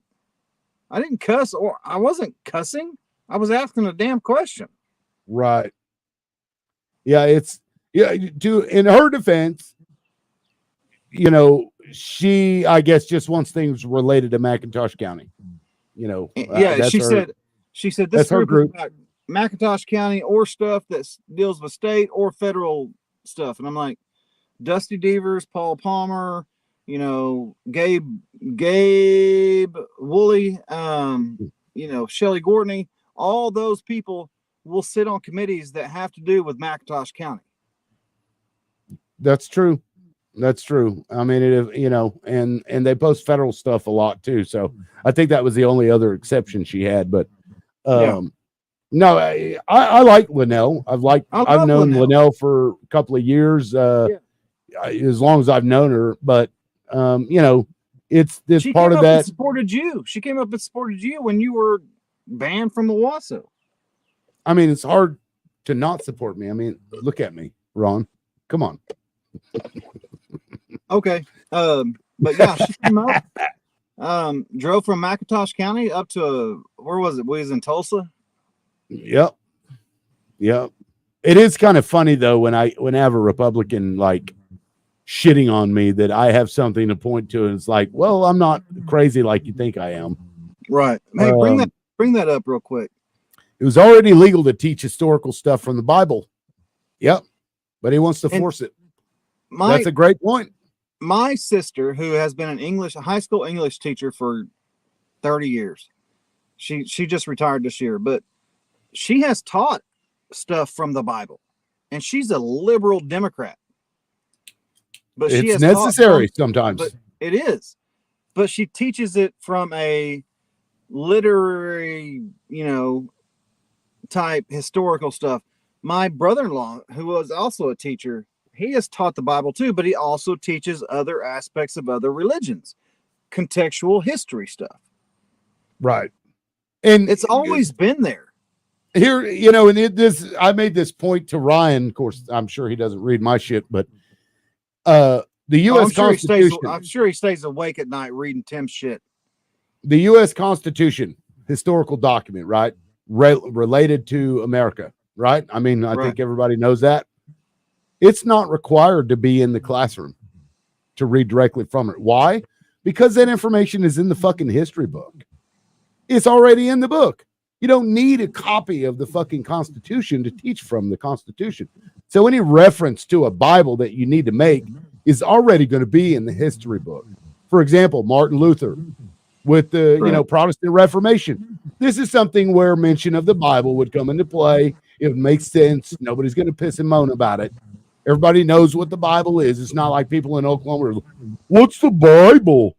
I didn't cuss, or I wasn't cussing. I was asking a damn question. Right. Yeah, in her defense, she, I guess, just wants things related to McIntosh County. She said this group is about McIntosh County or stuff that deals with state or federal stuff. And I'm like, Dusty Devers, Paul Palmer, Gabe Woolley, Shelley Gortney, all those people will sit on committees that have to do with McIntosh County. That's true. I mean, and they post federal stuff a lot too. So I think that was the only other exception she had. But no, I like Linnell. I've known Linnell for a couple of years, as long as I've known her. But it's this she part came of up that. And supported you. She came up and supported you when you were banned from the WASO. I mean, it's hard to not support me. I mean, look at me, Ron. Come on. Okay. But yeah, she came up. Drove from McIntosh County up to where was it? We was in Tulsa. Yep. Yeah. It is kind of funny though when I have a Republican like shitting on me that I have something to point to, and it's like, well, I'm not crazy like you think I am. Right. Hey, bring that up real quick. It was already legal to teach historical stuff from the Bible. Yep. But he wants to force it. That's a great point. My sister, who has been a high school English teacher for 30 years, she just retired this year, but she has taught stuff from the Bible, and she's a liberal Democrat. But it's necessary sometimes. But it is. But she teaches it from a literary, type historical stuff. My brother-in-law, who was also a teacher, he has taught the Bible too, but he also teaches other aspects of other religions, contextual history stuff. Right. And it's always been there. Here, and I made this point to Ryan. Of course, I'm sure he doesn't read my shit, but the U.S. Constitution. I'm sure he stays awake at night reading Tim's shit. The U.S. Constitution, historical document, right? Related to America, right? I mean, I think everybody knows that. It's not required to be in the classroom to read directly from it. Why? Because that information is in the fucking history book. It's already in the book. You don't need a copy of the fucking Constitution to teach from the Constitution. So any reference to a Bible that you need to make is already going to be in the history book. For example, Martin Luther with the Protestant Reformation. This is something where mention of the Bible would come into play. It would make sense. Nobody's going to piss and moan about it. Everybody knows what the Bible is. It's not like people in Oklahoma are, what's the Bible?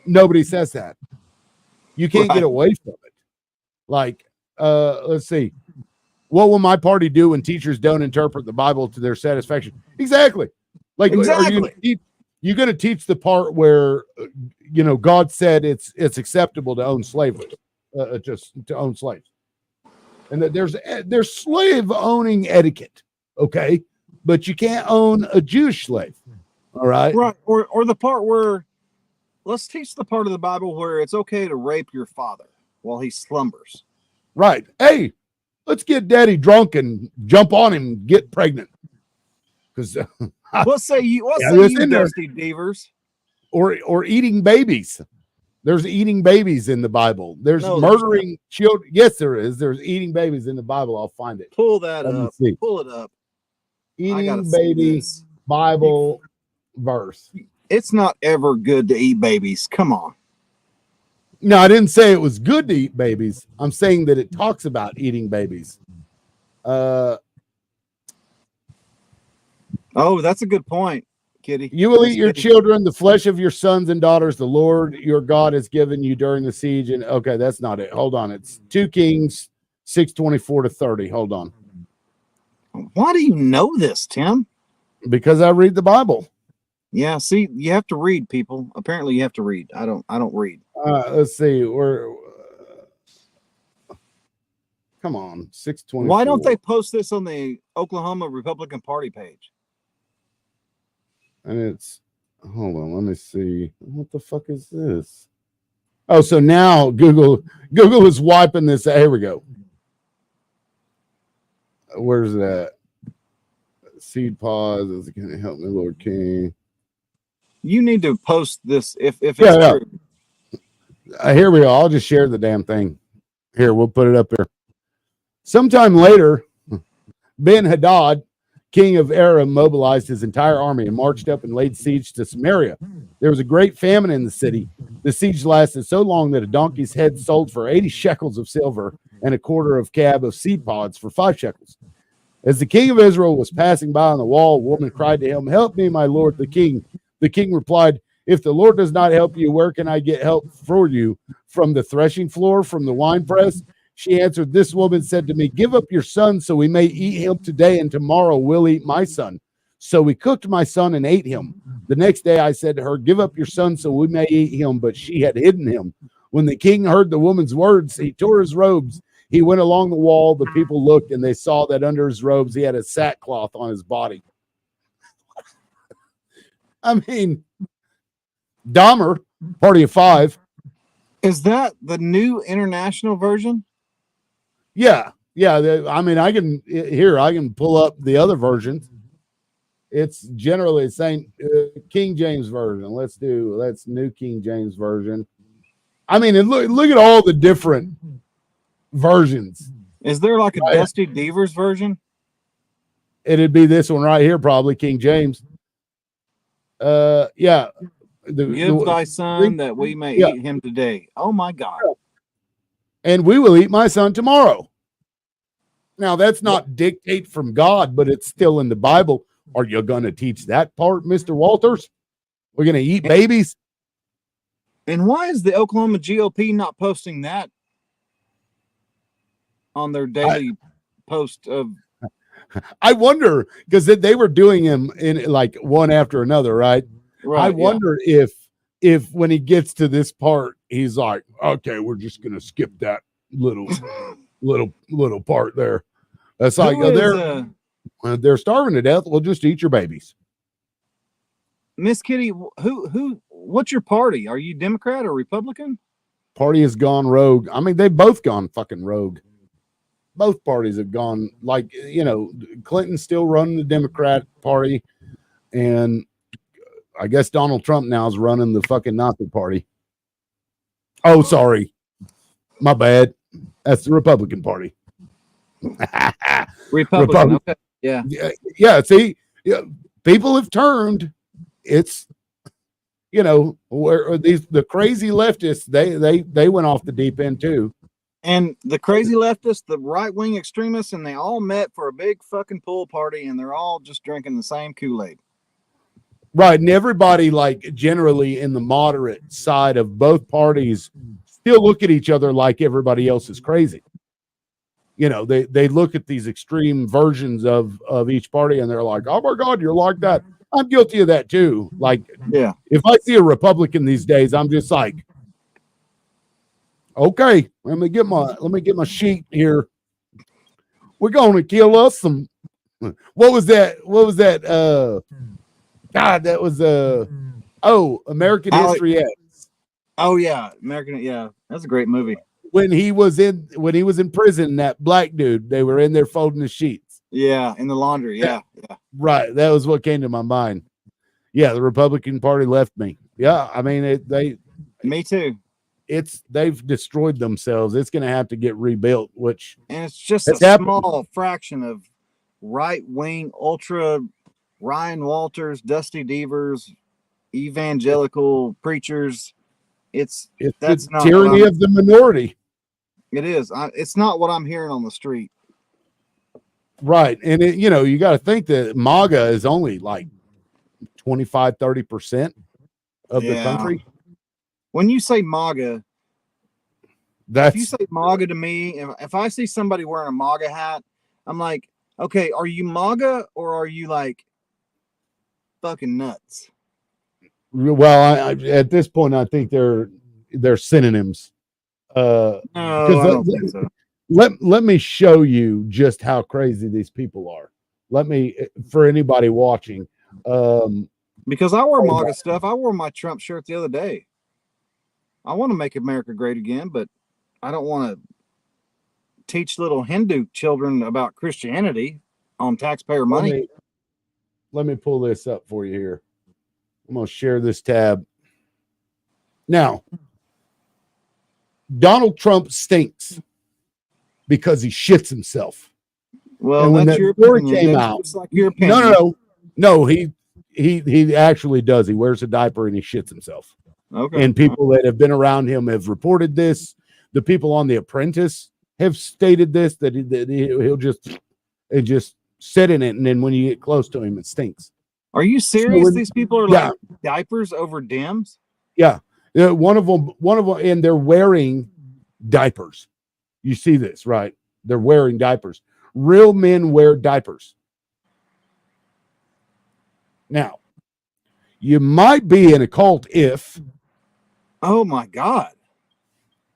Nobody says that. You can't get away from it. Like, let's see. What will my party do when teachers don't interpret the Bible to their satisfaction? Exactly. Like, are you going to teach the part where, God said it's acceptable to own slavery, just to own slaves, and that there's slave owning etiquette, okay, but you can't own a Jewish slave, all right? Right, or the part where, let's teach the part of the Bible where it's okay to rape your father while he slumbers. Right. Hey, let's get daddy drunk and jump on him and get pregnant. Because what say you, Dusty Beavers? Or eating babies. There's eating babies in the Bible. There's murdering children. Yes, there is. There's eating babies in the Bible. I'll find it. Pull that up. Pull it up. Eating babies Bible verse. It's not ever good to eat babies. Come on. No, I didn't say it was good to eat babies. I'm saying that it talks about eating babies. Oh, that's a good point, Kitty. You will eat your children, the flesh of your sons and daughters, the Lord your God has given you during the siege. And okay, that's not it. Hold on. It's 2 Kings 6:24-30. Hold on. Why do you know this, Tim? Because I read the Bible. Yeah, see, you have to read, people. Apparently you have to read. I don't read. Let's see. Come on, 6:24. Why don't they post this on the Oklahoma Republican Party page? And it's, hold on, let me see. What the fuck is this? Oh, so now Google is wiping this. Here we go. Where's that? Seed pods. Is it going to help me, Lord King? You need to post this if it's true. Here we go. I'll just share the damn thing. Here, we'll put it up here. Sometime later, Ben-Hadad, king of Aram, mobilized his entire army and marched up and laid siege to Samaria. There was a great famine in the city. The siege lasted so long that a donkey's head sold for 80 shekels of silver and a quarter of cab of seed pods for 5 shekels. As the king of Israel was passing by on the wall, a woman cried to him, "Help me, my lord, the king." The king replied, "If the Lord does not help you, where can I get help for you? From the threshing floor, from the winepress?" She answered, "This woman said to me, 'Give up your son so we may eat him today, and tomorrow we'll eat my son.' So we cooked my son and ate him. The next day I said to her, 'Give up your son so we may eat him,' but she had hidden him. When the king heard the woman's words, he tore his robes. He went along the wall. The people looked, and they saw that under his robes he had a sackcloth on his body." I mean, Dahmer, Party of 5. Is that the new international version? Yeah. Yeah, I mean, I can pull up the other versions. It's generally Saint King James version. Let's New King James version. I mean, and look at all the different versions. Is there like a Right. Dusty Devers version? It'd be this one right here, probably King James. Yeah. Give thy son that we may Yeah. eat him today. Oh my God. And we will eat my son tomorrow. Now, that's not dictate from God, but it's still in the Bible. Are you going to teach that part, Mr. Walters? We're going to eat babies? And why is the Oklahoma GOP not posting that on their daily post of? I wonder, because they were doing him in like one after another, right? Right, I wonder if when he gets to this part, he's like, okay, we're just going to skip that little part there. That's like, they're starving to death. We'll just eat your babies. Miss Kitty, what's your party? Are you Democrat or Republican? Party has gone rogue. I mean, they've both gone fucking rogue. Both parties have gone, like, you know, Clinton's still running the Democrat Party, and I guess Donald Trump now is running the fucking Nazi Party. Oh, sorry. My bad. That's the Republican Party. Republican. Okay. Yeah. Yeah. See, people have turned. It's, you know, where the crazy leftists, they went off the deep end too. And the crazy leftists, the right-wing extremists, and they all met for a big fucking pool party, and they're all just drinking the same Kool-Aid. Right. And everybody, like, generally in the moderate side of both parties still look at each other like everybody else is crazy. You know, they look at these extreme versions of each party and they're like, oh my God, you're like that. I'm guilty of that too. Like, yeah, if I see a Republican these days, I'm just like, okay, let me get my sheet here. We're going to kill us some. What was that? God, that was American History X. Oh yeah, American. Yeah, that's a great movie. When he was in prison, that black dude, they were in there folding the sheets. Yeah, in the laundry. Yeah. Right. That was what came to my mind. Yeah, the Republican Party left me. Yeah, I mean Me too. They've destroyed themselves. It's going to have to get rebuilt, and it's just a small fraction of right-wing ultra Ryan Walters, Dusty Devers, evangelical preachers. It's the tyranny of the minority. It is. It's not what I'm hearing on the street. Right. And you got to think that MAGA is only like 25-30% of the country. When you say MAGA, if you say MAGA to me, if I see somebody wearing a MAGA hat, I'm like, okay, are you MAGA or are you like fucking nuts? Well, at this point, I think they're synonyms. No, I don't think so. Let me show you just how crazy these people are. For anybody watching, because I wear MAGA stuff. I wore my Trump shirt the other day. I want to make America great again, but I don't want to teach little Hindu children about Christianity on taxpayer money. Let me pull this up for you here. I'm going to share this tab. Now, Donald Trump stinks because he shits himself. Well, and when that's that your story opinion. came That's out, just like your opinion. No, he actually does. He wears a diaper and he shits himself. Okay. And people that have been around him have reported this. The people on The Apprentice have stated this, that he'll just sit in it, and then when you get close to him, it stinks. Are you serious? These people are like diapers over Dems? Yeah. One of them, and they're wearing diapers. You see this, right? They're wearing diapers. Real men wear diapers. Now, you might be in a cult if. Oh my God.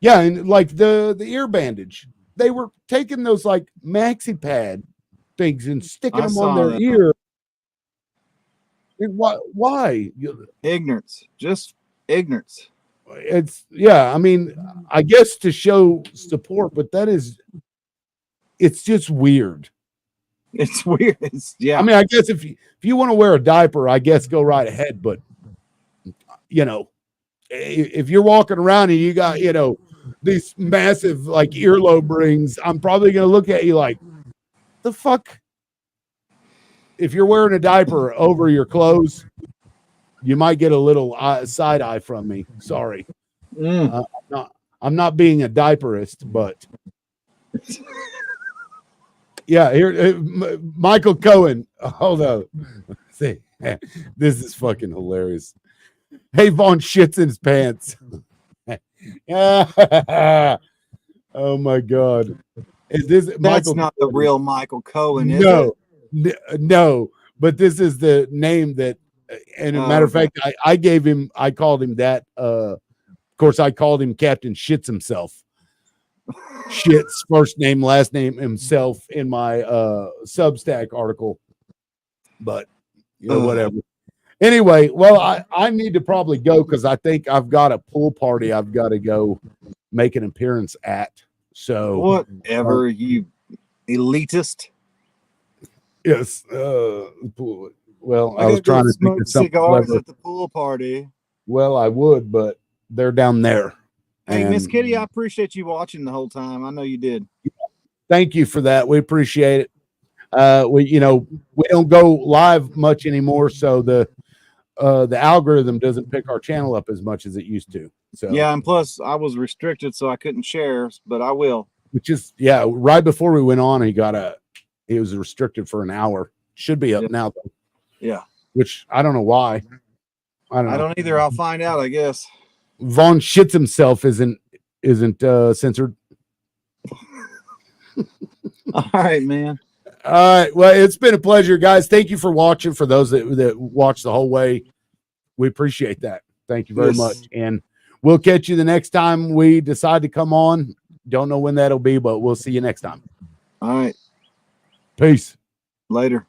Yeah, and like the ear bandage, they were taking those like maxi pad things and sticking them on their ear. Why? Ignorance, just ignorance. I mean, I guess to show support, but that is it's just weird. It's weird. Yeah. I mean, I guess if you want to wear a diaper, I guess go right ahead. But you know, if you're walking around and you got, you know, these massive like earlobe rings, I'm probably gonna look at you like, the fuck. If you're wearing a diaper over your clothes, you might get a little side eye from me. Sorry. I'm not being a diaperist, but yeah, here, Michael Cohen. Hold on. See, this is fucking hilarious. Hey, Vaughn shits in his pants. Oh my God. Is this That's Michael? not the real Michael Cohen, is No, it? no, but this is the name that, and a matter of fact, I called him that. Of course, I called him Captain Shits himself. Shits, first name, last name, himself in my Substack article. But you know, whatever. Anyway, well, I need to probably go because I think I've got a pool party I've got to go make an appearance at. So whatever, you elitist. Yes. Well, I was trying to think of something cigars clever. at the pool party. Well, I would, but they're down there. Hey, And Miss Kitty, I appreciate you watching the whole time. I know you did. thank you for that. We appreciate it. We don't go live much anymore, so the algorithm doesn't pick our channel up as much as it used to. So Yeah, and plus I was restricted, so I couldn't share, but I will. which is right before we went on, he was restricted for an hour. Should be up now though. Yeah. Which I don't know why. I I don't either. I'll find out, I guess. Vaughn shits himself isn't censored. All right, man. All right. Well, it's been a pleasure, guys. Thank you for watching. For those that watched the whole way, we appreciate that. Thank you very much. And we'll catch you the next time we decide to come on. Don't know when that'll be, but we'll see you next time. All right. Peace. Later.